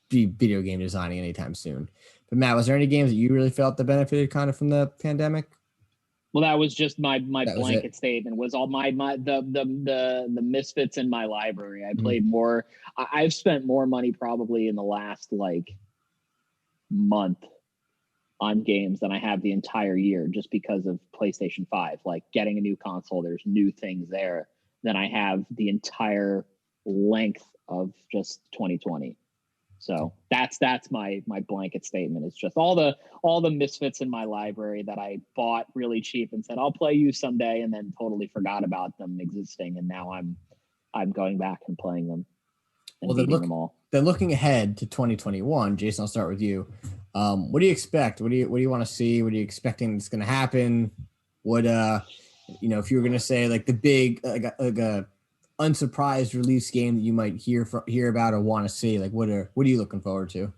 be video game designing anytime soon. But Matt, was there any games that you really felt that benefited kind of from the pandemic? Well, that was just my blanket statement. Was all the misfits in my library. I played more. I've spent more money probably in the last like month on games than I have the entire year, just because of PlayStation 5. Like getting a new console, there's new things there than I have the entire length of just 2020. So that's my blanket statement. It's just all the misfits in my library that I bought really cheap and said I'll play you someday, and then totally forgot about them existing, and now I'm going back and playing them and beating them all. Then looking ahead to 2021, Jason, I'll start with you. What do you expect? What do you want to see? What are you expecting that's going to happen? What if you were going to say like the big unsurprised release game that you might hear about or want to see? Like, what are you looking forward to?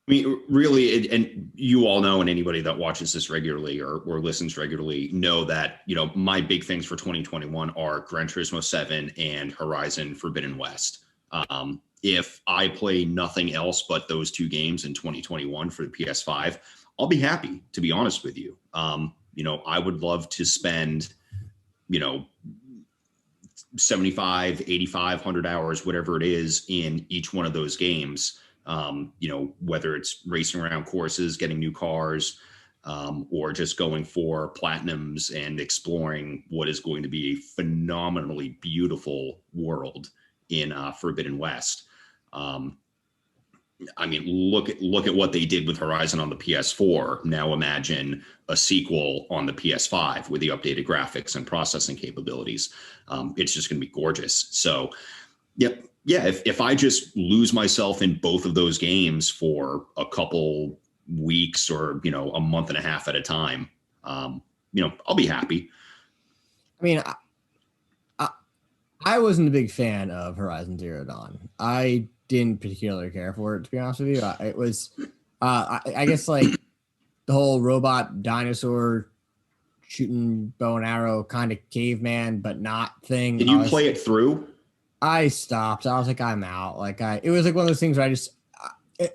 I mean, really, and you all know, and anybody that watches this regularly or listens regularly know that, my big things for 2021 are Gran Turismo 7 and Horizon Forbidden West. If I play nothing else but those two games in 2021 for the PS5, I'll be happy, to be honest with you. I would love to spend, 75, 85, 100 hours, whatever it is, in each one of those games. Whether it's racing around courses, getting new cars, or just going for platinums and exploring what is going to be a phenomenally beautiful world in Forbidden West. I mean, look at what they did with Horizon on the PS4. Now imagine a sequel on the PS5 with the updated graphics and processing capabilities. It's just going to be gorgeous. So, yep. Yeah, if I just lose myself in both of those games for a couple weeks or, a month and a half at a time, I'll be happy. I mean, I wasn't a big fan of Horizon Zero Dawn. I didn't particularly care for it, to be honest with you. It was, I guess, like the whole robot dinosaur shooting bow and arrow kind of caveman, but not thing. Did you play it through? I stopped. I was like, I'm out. It was like one of those things where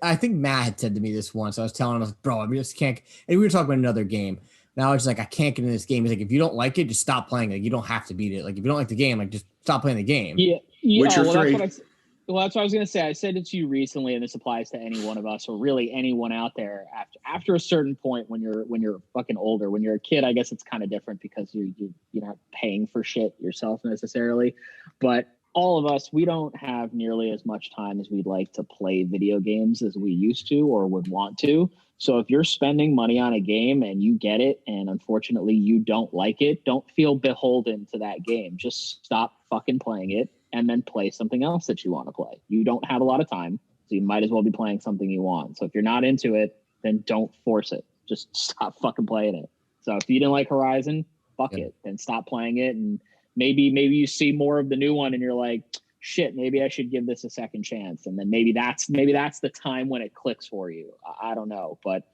I think Matt had said to me this once. I was telling him, I was like, bro, I just can't. And we were talking about another game. Now it's like, I can't get in this game. He's like, if you don't like it, just stop playing it. You don't have to beat it. Like, if you don't like the game, just stop playing the game. Yeah. Witcher 3. That's what I was going to say. I said it to you recently, and this applies to any one of us, or really anyone out there. After a certain point, when you're fucking older, when you're a kid, I guess it's kind of different because you're not paying for shit yourself necessarily. But all of us, we don't have nearly as much time as we'd like to play video games as we used to or would want to. So if you're spending money on a game and you get it, and unfortunately you don't like it, don't feel beholden to that game. Just stop fucking playing it and then play something else that you want to play. You don't have a lot of time, so you might as well be playing something you want. So if you're not into it, then don't force it. Just stop fucking playing it. So if you didn't like Horizon, fuck it. Then stop playing it, and maybe you see more of the new one and you're like, shit, maybe I should give this a second chance. And then maybe that's the time when it clicks for you. I don't know. But,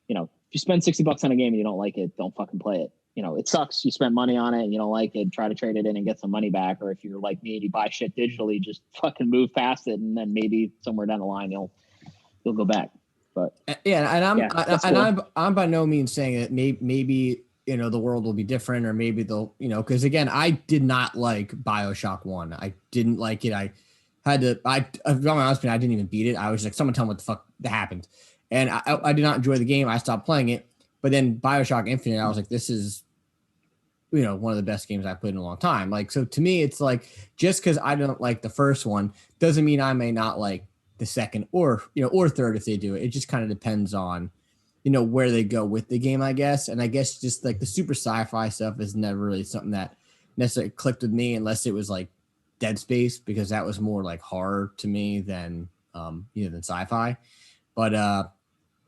if you spend $60 on a game and you don't like it, don't fucking play it. It sucks. You spent money on it and you don't like it, try to trade it in and get some money back. Or if you're like me and you buy shit digitally, just fucking move past it. And then maybe somewhere down the line, you'll go back. But yeah. And I'm by no means saying that maybe the world will be different, or maybe they'll, because again, I did not like BioShock 1. I didn't like it. I had to, I didn't even beat it. I was like, someone tell me what the fuck that happened. And I did not enjoy the game. I stopped playing it. But then BioShock Infinite, I was like, this is, one of the best games I've played in a long time. Like, so to me, it's like, just because I don't like the first one doesn't mean I may not like the second or third if they do it. It just kind of depends on, where they go with the game, I guess. And I guess just like the super sci-fi stuff is never really something that necessarily clicked with me, unless it was like Dead Space, because that was more like horror to me than sci-fi. But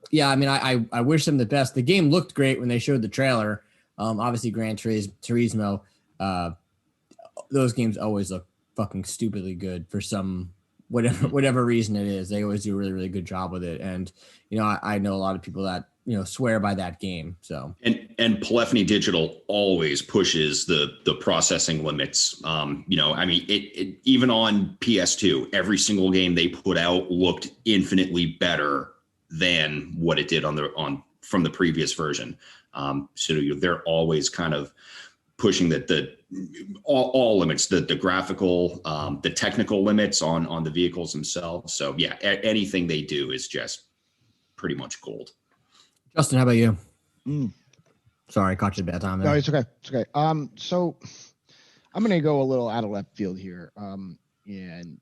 yeah, I mean, I wish them the best. The game looked great when they showed the trailer. Obviously Gran Turismo, those games always look fucking stupidly good for some whatever reason it is. They always do a really, really good job with it. And, I know a lot of people that, swear by that game. So, and Polyphony Digital always pushes the processing limits. I mean, it even on PS2, every single game they put out looked infinitely better than what it did from the previous version. So they're always kind of pushing all limits, the graphical, the technical limits on the vehicles themselves. So yeah, anything they do is just pretty much gold. Justin, how about you? Sorry, I caught you at a bad time there. No, it's okay. It's okay. So I'm going to go a little out of left field here. And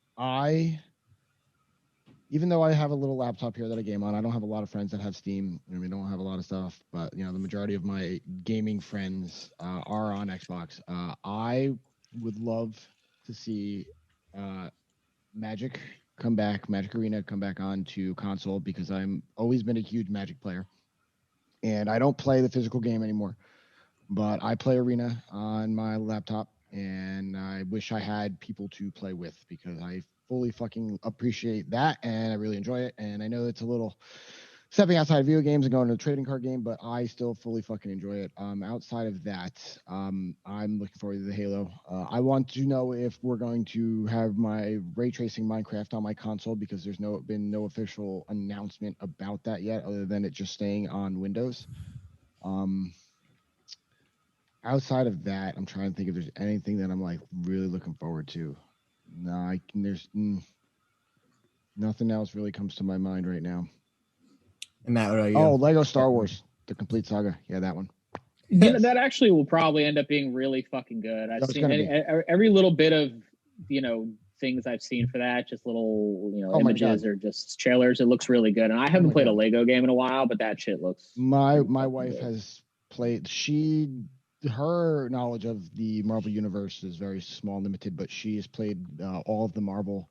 even though I have a little laptop here that I game on, I don't have a lot of friends that have Steam. We don't have a lot of stuff, but the majority of my gaming friends are on Xbox. I would love to see Magic Arena come back onto console, because I'm always been a huge Magic player, and I don't play the physical game anymore. but I play Arena on my laptop, and I wish I had people to play with because I fully fucking appreciate that, and I really enjoy it. And I know it's a little stepping outside of video games and going to a trading card game, but I still fully fucking enjoy it. Outside of that, I'm looking forward to the Halo. I want to know if we're going to have my ray tracing Minecraft on my console because there's been no official announcement about that yet, other than it just staying on Windows. Outside of that, I'm trying to think if there's anything that I'm like really looking forward to. No, there's nothing else really comes to my mind right now. And Matt, what are you? Oh, Lego Star Wars, the complete saga. Yeah, that one. You know, that actually will probably end up being really fucking good. I've seen every little bit of, things I've seen for that, just little, images or just trailers. It looks really good. And I haven't played a Lego game in a while, but that shit looks. My wife has played. Her knowledge of the Marvel universe is very small, limited, but she has played all of the Marvel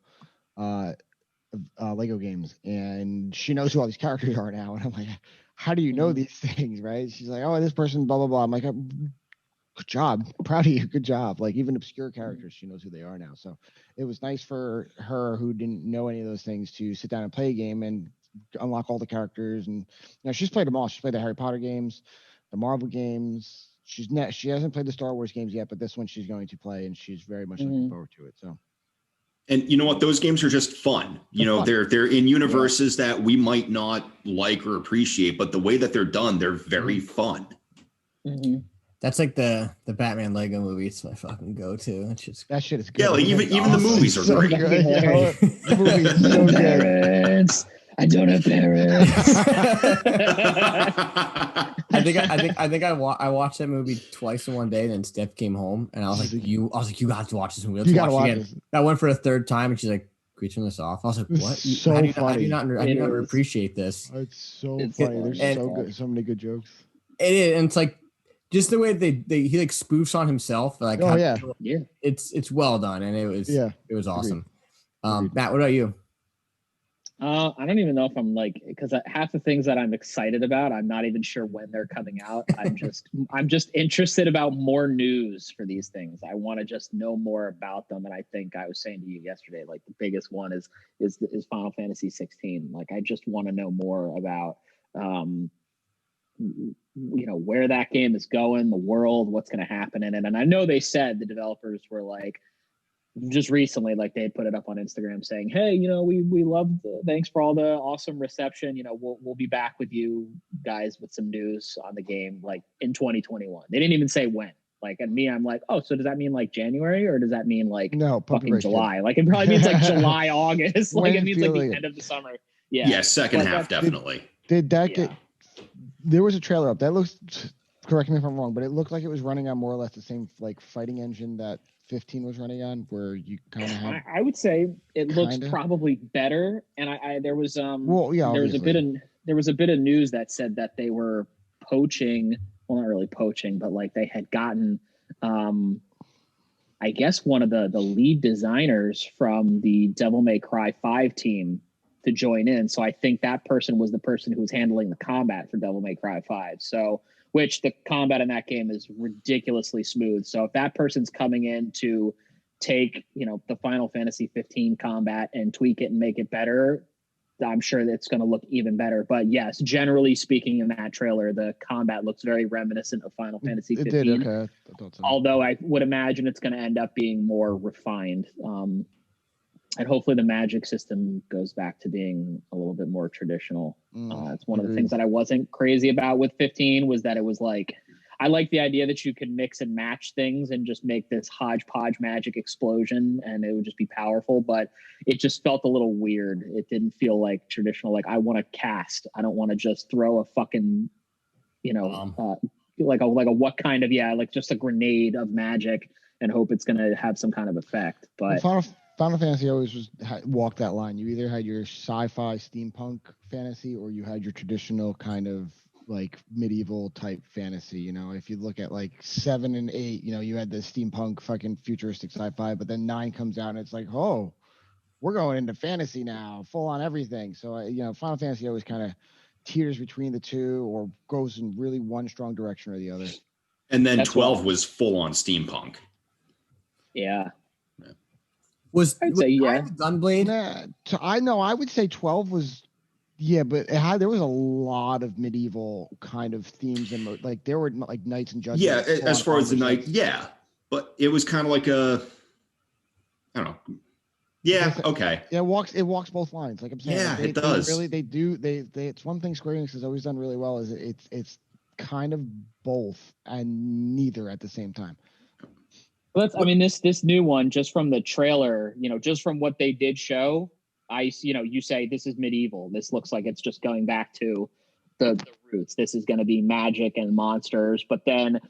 Lego games, and she knows who all these characters are now. And I'm like, how do you know these things, right? She's like, oh, this person, blah blah blah. I'm like, good job, I'm proud of you, good job. Like even obscure characters, she knows who they are now. So it was nice for her who didn't know any of those things to sit down and play a game and unlock all the characters. And she's played them all. She's played the Harry Potter games, the Marvel games. She hasn't played the Star Wars games yet, but this one she's going to play, and she's very much looking forward to it. So. And you know what? Those games are just fun. They're in universes that we might not like or appreciate, but the way that they're done, they're very fun. Mm-hmm. That's like the Batman Lego movie. It's my fucking go-to. That shit is good. Yeah, like even the movies are so great. Good. Yeah, the movies are so good. Parents. I don't have parents. I think I watched that movie twice in one day. And then Steph came home, and I was like, you got to watch this movie. Let's watch it again. I went for a third time, and she's like, "Can we turn this off?" I was like, "What? So how do you not appreciate this?" It's so funny. There's so good, so many good jokes. It is, and it's like just the way he like spoofs on himself. Like, it's well done, and it was awesome. Matt, what about you? I don't even know if I'm because half the things that I'm excited about, I'm not even sure when they're coming out. I'm just interested about more news for these things. I want to just know more about them. And I think I was saying to you yesterday, like the biggest one is Final Fantasy 16. Like I just want to know more about, where that game is going, the world, what's going to happen in it. And I know they said the developers were like, just recently, like they put it up on Instagram saying, "Hey, we love. Thanks for all the awesome reception. We'll be back with you guys with some news on the game, like in 2021." They didn't even say when. Like, and me, I'm like, oh, so does that mean like January or does that mean like fucking July? Like, it probably means like July, August. Like, it means like the end of the summer. Yeah, second half definitely. Did that get? There was a trailer up that looks. Correct me if I'm wrong, but it looked like it was running on more or less the same like fighting engine that 15 was running on, where you kind of have. I would say it looks probably better, and there was there was a bit of news that said that they were poaching. Well, not really poaching, but like they had gotten, I guess one of the lead designers from the Devil May Cry 5 team to join in. So I think that person was the person who was handling the combat for Devil May Cry 5. So. Which the combat in that game is ridiculously smooth. So if that person's coming in to take, the Final Fantasy 15 combat and tweak it and make it better, I'm sure that's going to look even better. But yes, generally speaking, in that trailer, the combat looks very reminiscent of Final Fantasy 15. It did, okay. I thought so. Although I would imagine it's going to end up being more refined. And hopefully the magic system goes back to being a little bit more traditional. It's one of the things that I wasn't crazy about with 15 was that it was like, I like the idea that you could mix and match things and just make this hodgepodge magic explosion and it would just be powerful, but it just felt a little weird. It didn't feel like traditional. Like I want to cast. I don't want to just throw a fucking, like a what kind of, like just a grenade of magic and hope it's going to have some kind of effect. But Final Fantasy always walked that line. You either had your sci-fi steampunk fantasy or you had your traditional kind of like medieval type fantasy. If you look at like 7 and 8, you had the steampunk fucking futuristic sci-fi, but then 9 comes out and it's like, oh, we're going into fantasy now, full on everything. So, Final Fantasy always kind of teeters between the two or goes in really one strong direction or the other. And then That's 12 wild. was full on steampunk. Yeah. Was I'd say, yeah. Gunblade? Nah, I would say 12 was, yeah, but there was a lot of medieval kind of themes and like there were like knights and judges. Yeah, as far as the night, yeah. But it was kind of like I don't know. Yeah, okay. Yeah, it walks both lines. Like I'm saying, Yeah, like it does. They it's one thing Square Enix has always done really well is it's kind of both and neither at the same time. I mean, this new one, just from the trailer, just from what they did show, you say this is medieval. This looks like it's just going back to the roots. This is going to be magic and monsters. But then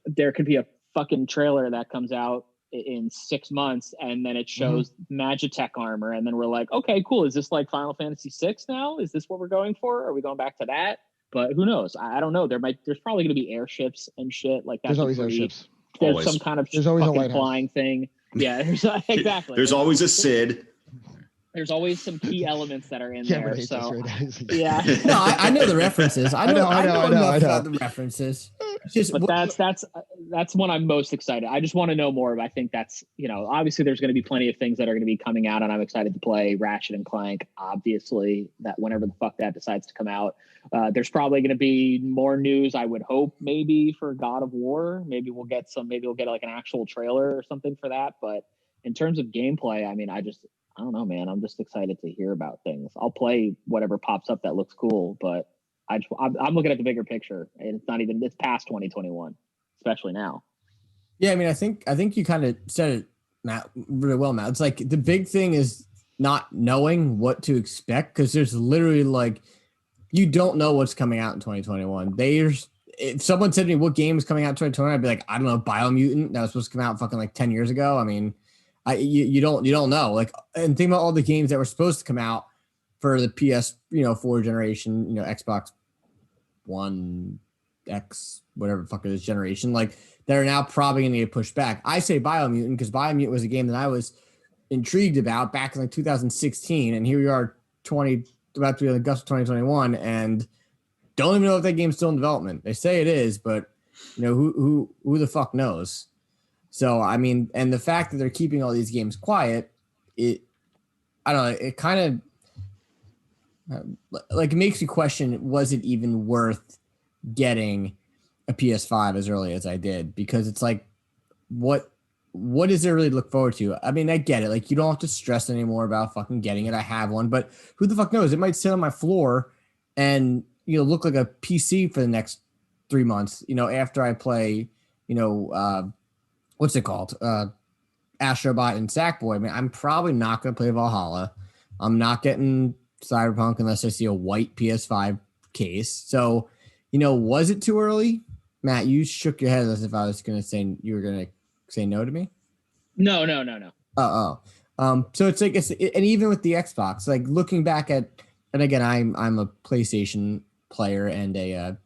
there could be a fucking trailer that comes out in 6 months, and then it shows Magitech armor, and then we're like, okay, cool. Is this like Final Fantasy VI now? Is this what we're going for? Are we going back to that? But who knows? I don't know. There's probably going to be airships and shit like that. There's always airships. There's Always. some kind of There's always fucking a lighthouse. flying thing. Yeah, exactly. There's always a Sid. There's always some key elements that are in there. Right, So right. yeah. No, I know the references. I know enough about the references. It's just, but that's one I'm most excited. I just want to know more. I think that's, obviously there's going to be plenty of things that are going to be coming out, and I'm excited to play Ratchet and Clank. Obviously, that whenever the fuck that decides to come out, there's probably going to be more news. I would hope maybe for God of War. Maybe we'll get like an actual trailer or something for that. But in terms of gameplay, I mean, I don't know, man. I'm just excited to hear about things. I'll play whatever pops up that looks cool, but I'm looking at the bigger picture, and it's past 2021, especially now. Yeah, I mean, I think you kind of said it, Matt, really well, Matt. It's like the big thing is not knowing what to expect, because there's literally like you don't know what's coming out in 2021. If someone said to me what game is coming out in 2021, I'd be like, I don't know, Biomutant that was supposed to come out fucking like 10 years ago. I mean, you don't know. Like, and think about all the games that were supposed to come out for the PS 4 generation, Xbox One X, whatever the fuck it is generation, like that are now probably going to get pushed back. I say Biomutant because Biomutant was a game that I was intrigued about back in like 2016, and here we are about to be on the cusp of 2021, and don't even know if that game's still in development. They say it is, but who the fuck knows? So I mean, and the fact that they're keeping all these games quiet, I don't know, it kind of like it makes me question, was it even worth getting a PS5 as early as I did? Because it's like, what is there really to look forward to? I mean, I get it. Like, you don't have to stress anymore about fucking getting it. I have one, but who the fuck knows? It might sit on my floor and, look like a PC for the next 3 months, after I play, what's it called? Astrobot and Sackboy. I mean, I'm probably not going to play Valhalla. I'm not getting Cyberpunk unless I see a white PS5 case. So, was it too early? Matt, you shook your head as if I was going to say you were going to say no to me. No. So it's like, and even with the Xbox, like looking back at, and again, I'm a PlayStation player and a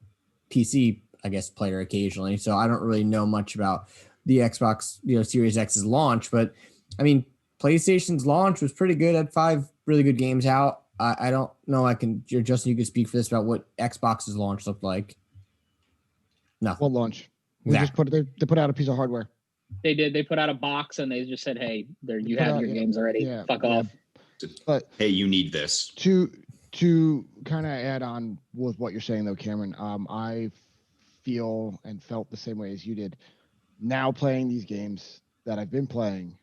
PC, I guess, player occasionally. So I don't really know much about the Xbox, Series X's launch, but I mean, PlayStation's launch was pretty good. Had 5 really good games out. I don't know. Justin, you could speak for this about what Xbox's launch looked like. Nothing. What launch? We just they put out a piece of hardware. They did. They put out a box and they just said, "Hey, you have your games already. Yeah, Fuck off." But hey, you need this. To kind of add on with what you're saying though, Cameron, I feel and felt the same way as you did. Now playing these games that I've been playing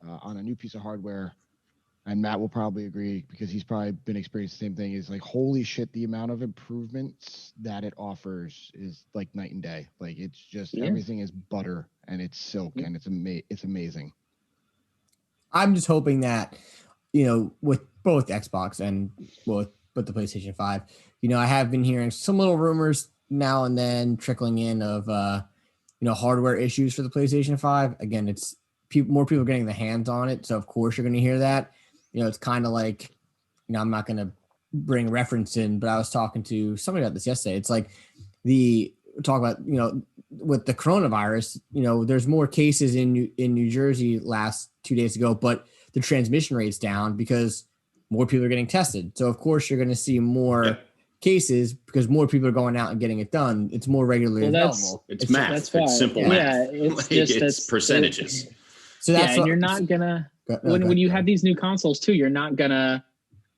on a new piece of hardware, and Matt will probably agree because he's probably been experiencing the same thing, is like, holy shit, the amount of improvements that it offers is like night and day. Like, it's just everything is butter and it's silk and it's amazing. I'm just hoping that, with both Xbox and with the PlayStation 5, I have been hearing some little rumors now and then trickling in of, hardware issues for the PlayStation 5. Again, it's more people getting the hands on it. So of course you're going to hear that. It's kind of like, I'm not going to bring reference in, but I was talking to somebody about this yesterday. It's like talk about, with the coronavirus, there's more cases in New Jersey last 2 days ago, but the transmission rate's down because more people are getting tested. So of course you're going to see more cases, because more people are going out and getting it done, it's more regularly available. It's math. That's why. It's simple math. It's percentages. So that's and you're not gonna when you have these new consoles too, you're not gonna.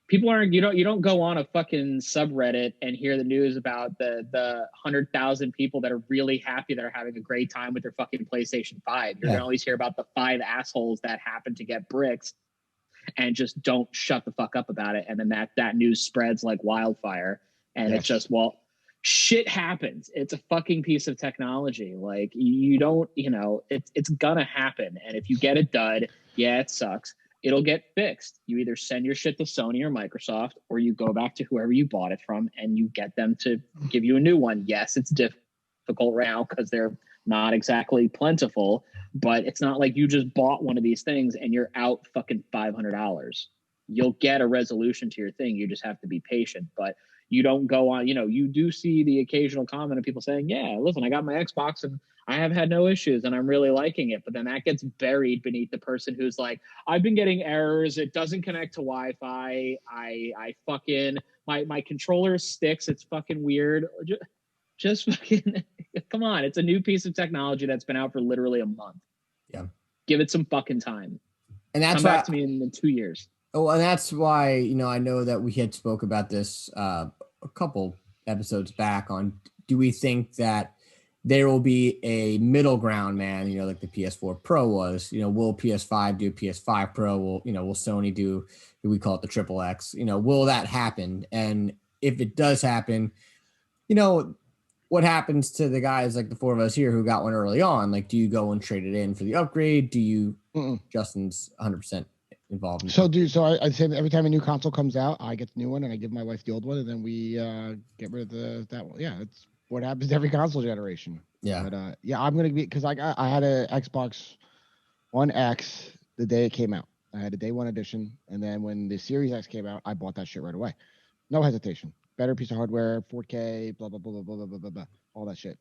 People aren't. You don't go on a fucking subreddit and hear the news about the 100,000 people that are really happy that are having a great time with their fucking PlayStation 5. You're gonna always hear about the 5 assholes that happen to get bricks and just don't shut the fuck up about it, and then that news spreads like wildfire, and it's just shit happens. It's a fucking piece of technology. Like you don't, it's gonna happen, and if you get a dud, it sucks. It'll get fixed. You either send your shit to Sony or Microsoft, or you go back to whoever you bought it from and you get them to give you a new one. Yes, it's difficult right now because they're not exactly plentiful, but it's not like you just bought one of these things and you're out fucking $500. You'll get a resolution to your thing. You just have to be patient, but you don't go on, you do see the occasional comment of people saying, yeah, listen, I got my Xbox and I have had no issues and I'm really liking it. But then that gets buried beneath the person who's like, I've been getting errors. It doesn't connect to Wi-Fi. I fucking, my controller sticks. It's fucking weird. Just fucking, come on. It's a new piece of technology that's been out for literally a month. Yeah. Give it some fucking time. And that's come back to me in 2 years. Oh, and that's why, I know that we had spoke about this a couple episodes back on, do we think that there will be a middle ground, man, like the PS4 Pro was, will PS5 do PS5 Pro? Will Sony do we call it the triple X? Will that happen? And if it does happen, what happens to the guys like the four of us here who got one early on? Like, do you go and trade it in for the upgrade? Do you, Justin's 100% involved. So I'd say that every time a new console comes out, I get the new one and I give my wife the old one, and then we get rid of that one. Yeah, it's what happens every console generation. Yeah, but I'm gonna be, because I had a Xbox One X the day it came out. I had a day one edition, and then when the Series X came out, I bought that shit right away, no hesitation. Better piece of hardware, 4K, blah blah blah blah blah blah blah blah, all that shit.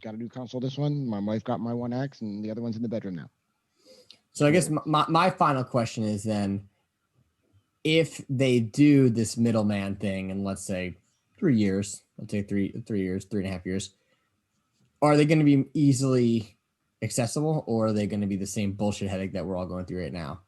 Got a new console. This one, my wife got my One X, and the other one's in the bedroom now. So I guess my final question is then, if they do this middleman thing in, let's say, 3 years, let's say 3 years, 3.5 years, are they going to be easily accessible, or are they going to be the same bullshit headache that we're all going through right now?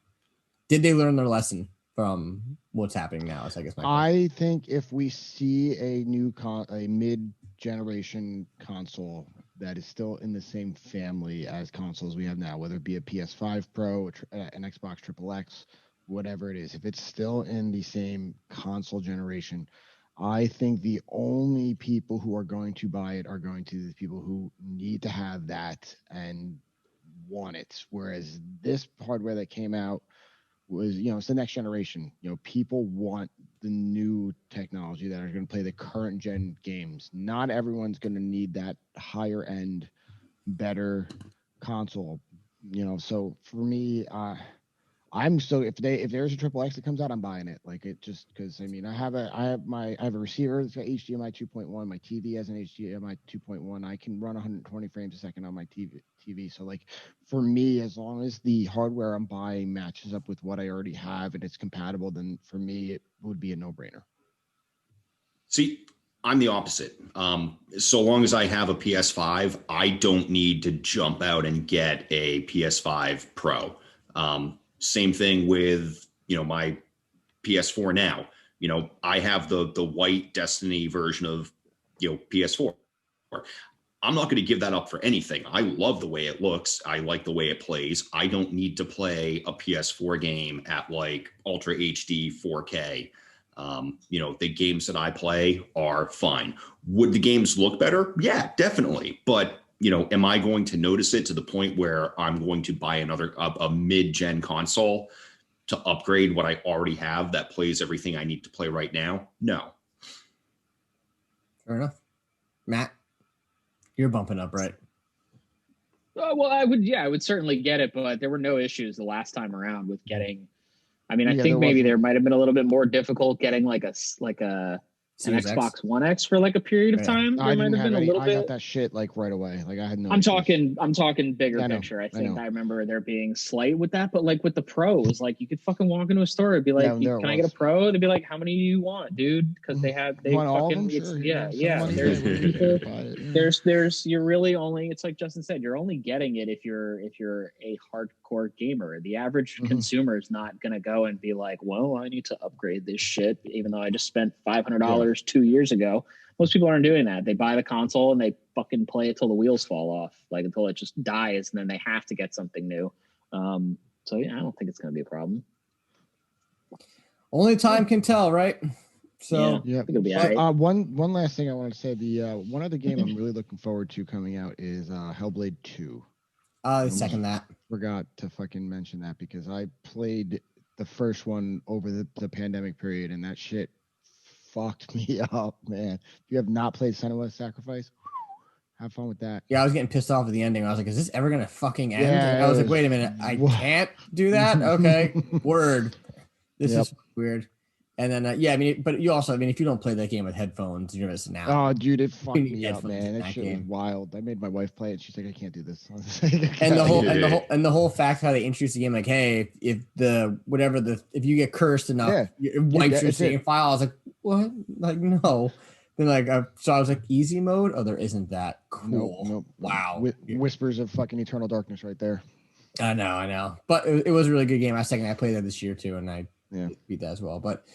Did they learn their lesson from what's happening now? Is I guess my question. I think if we see a new a mid-generation console that is still in the same family as consoles we have now, whether it be a PS5 Pro, an Xbox Triple X, whatever it is, if it's still in the same console generation, I think the only people who are going to buy it are going to be the people who need to have that and want it. Whereas this hardware that came out was, it's the next generation. People want the new technology that are going to play the current gen games. Not everyone's going to need that higher end, better console. So for me, I'm still, if there's a triple X that comes out, I'm buying it. Like, it just, because I have a receiver that's got HDMI 2.1. My TV has an HDMI 2.1. I can run 120 frames a second on my TV. So like, for me, as long as the hardware I'm buying matches up with what I already have and it's compatible, then for me it would be a no-brainer. See, I'm the opposite. So long as I have a PS5, I don't need to jump out and get a PS5 Pro. Same thing with, my PS4 now. I have the white Destiny version of, PS4. I'm not going to give that up for anything. I love the way it looks. I like the way it plays. I don't need to play a PS4 game at like Ultra HD 4K. The games that I play are fine. Would the games look better? Yeah, definitely. But am I going to notice it to the point where I'm going to buy a mid-gen console to upgrade what I already have that plays everything I need to play right now? No. Fair enough. Matt, you're bumping up, right? Well, I would certainly get it, but there were no issues the last time around with getting. I think maybe there might have been a little bit more difficult getting like a Series X? Xbox One X for like a period of Yeah. time. I There might didn't have been have a little I bit. got that shit like right away. Like I had no. I'm issues. talking bigger I know, picture. I I think know. I remember there being slight with that, but like with the pros, like you could fucking walk into a store and be like, Yeah, there it "Can I get a was. pro?" They'd be like, "How many do you want, dude?" Because they Want all of fucking them? Sure. yeah. Some money, There's yeah, people. buy it, yeah. There's you're really only. It's like Justin said, you're only getting it if you're a hardcore gamer. The average Mhm. consumer is not gonna go and be like, "Well, I need to upgrade this shit," even though I just spent $500 2 years ago. Most people aren't doing that. They buy the console and they fucking play it till the wheels fall off, like until it just dies, and then they have to get something new. So yeah, I don't think it's going to be a problem. Only time can tell, right? So yeah, I think it'll be all right. one last thing I wanted to say. The one other game I'm really looking forward to coming out is Hellblade 2. second that. Forgot to fucking mention that because I played the first one over the pandemic period, and that shit fucked me up, man. If you have not played Senua's Sacrifice, have fun with that. Yeah, I was getting pissed off at the ending. I was like, is this ever gonna fucking end? Yeah, And I was like, wait a minute, I can't do that? Okay. Word. This is weird. And then yeah, I mean, but you also, I mean, if you don't play that game with headphones, you're missing out. Oh, dude, it fucked need me up, headphones man. in That that shit was game. wild. I made my wife play it. She's like, I can't do this. And the whole fact how they introduced the game, like, hey, if you get cursed enough, it wipes your save file. I was like, what? Like, no. Then so I was like, easy mode? Oh, there isn't that. Cool. Nope. Wow. Whispers of fucking eternal darkness right there. I know. But it was a really good game. I played that this year too, and I beat that as well. But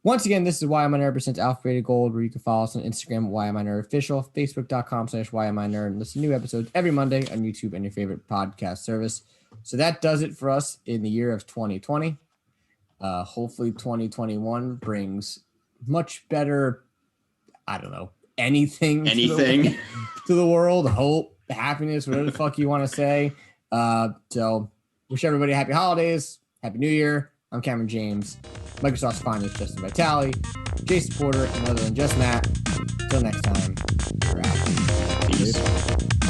once again, this is Why Am I Nerd presents Alpha Gold, where you can follow us on Instagram at Why Am I Nerd Official, Facebook.com/Why Am I Nerd, and listen to new episodes every Monday on YouTube and your favorite podcast service. So that does it for us in the year of 2020. Hopefully 2021 brings much better, I don't know, anything to the world, hope, happiness, whatever the fuck you want to say. So wish everybody happy holidays, happy new year. I'm Cameron James, Microsoft's finest Justin Vitale, Jason Porter, and other than just Matt. Until next time, we're out. Peace.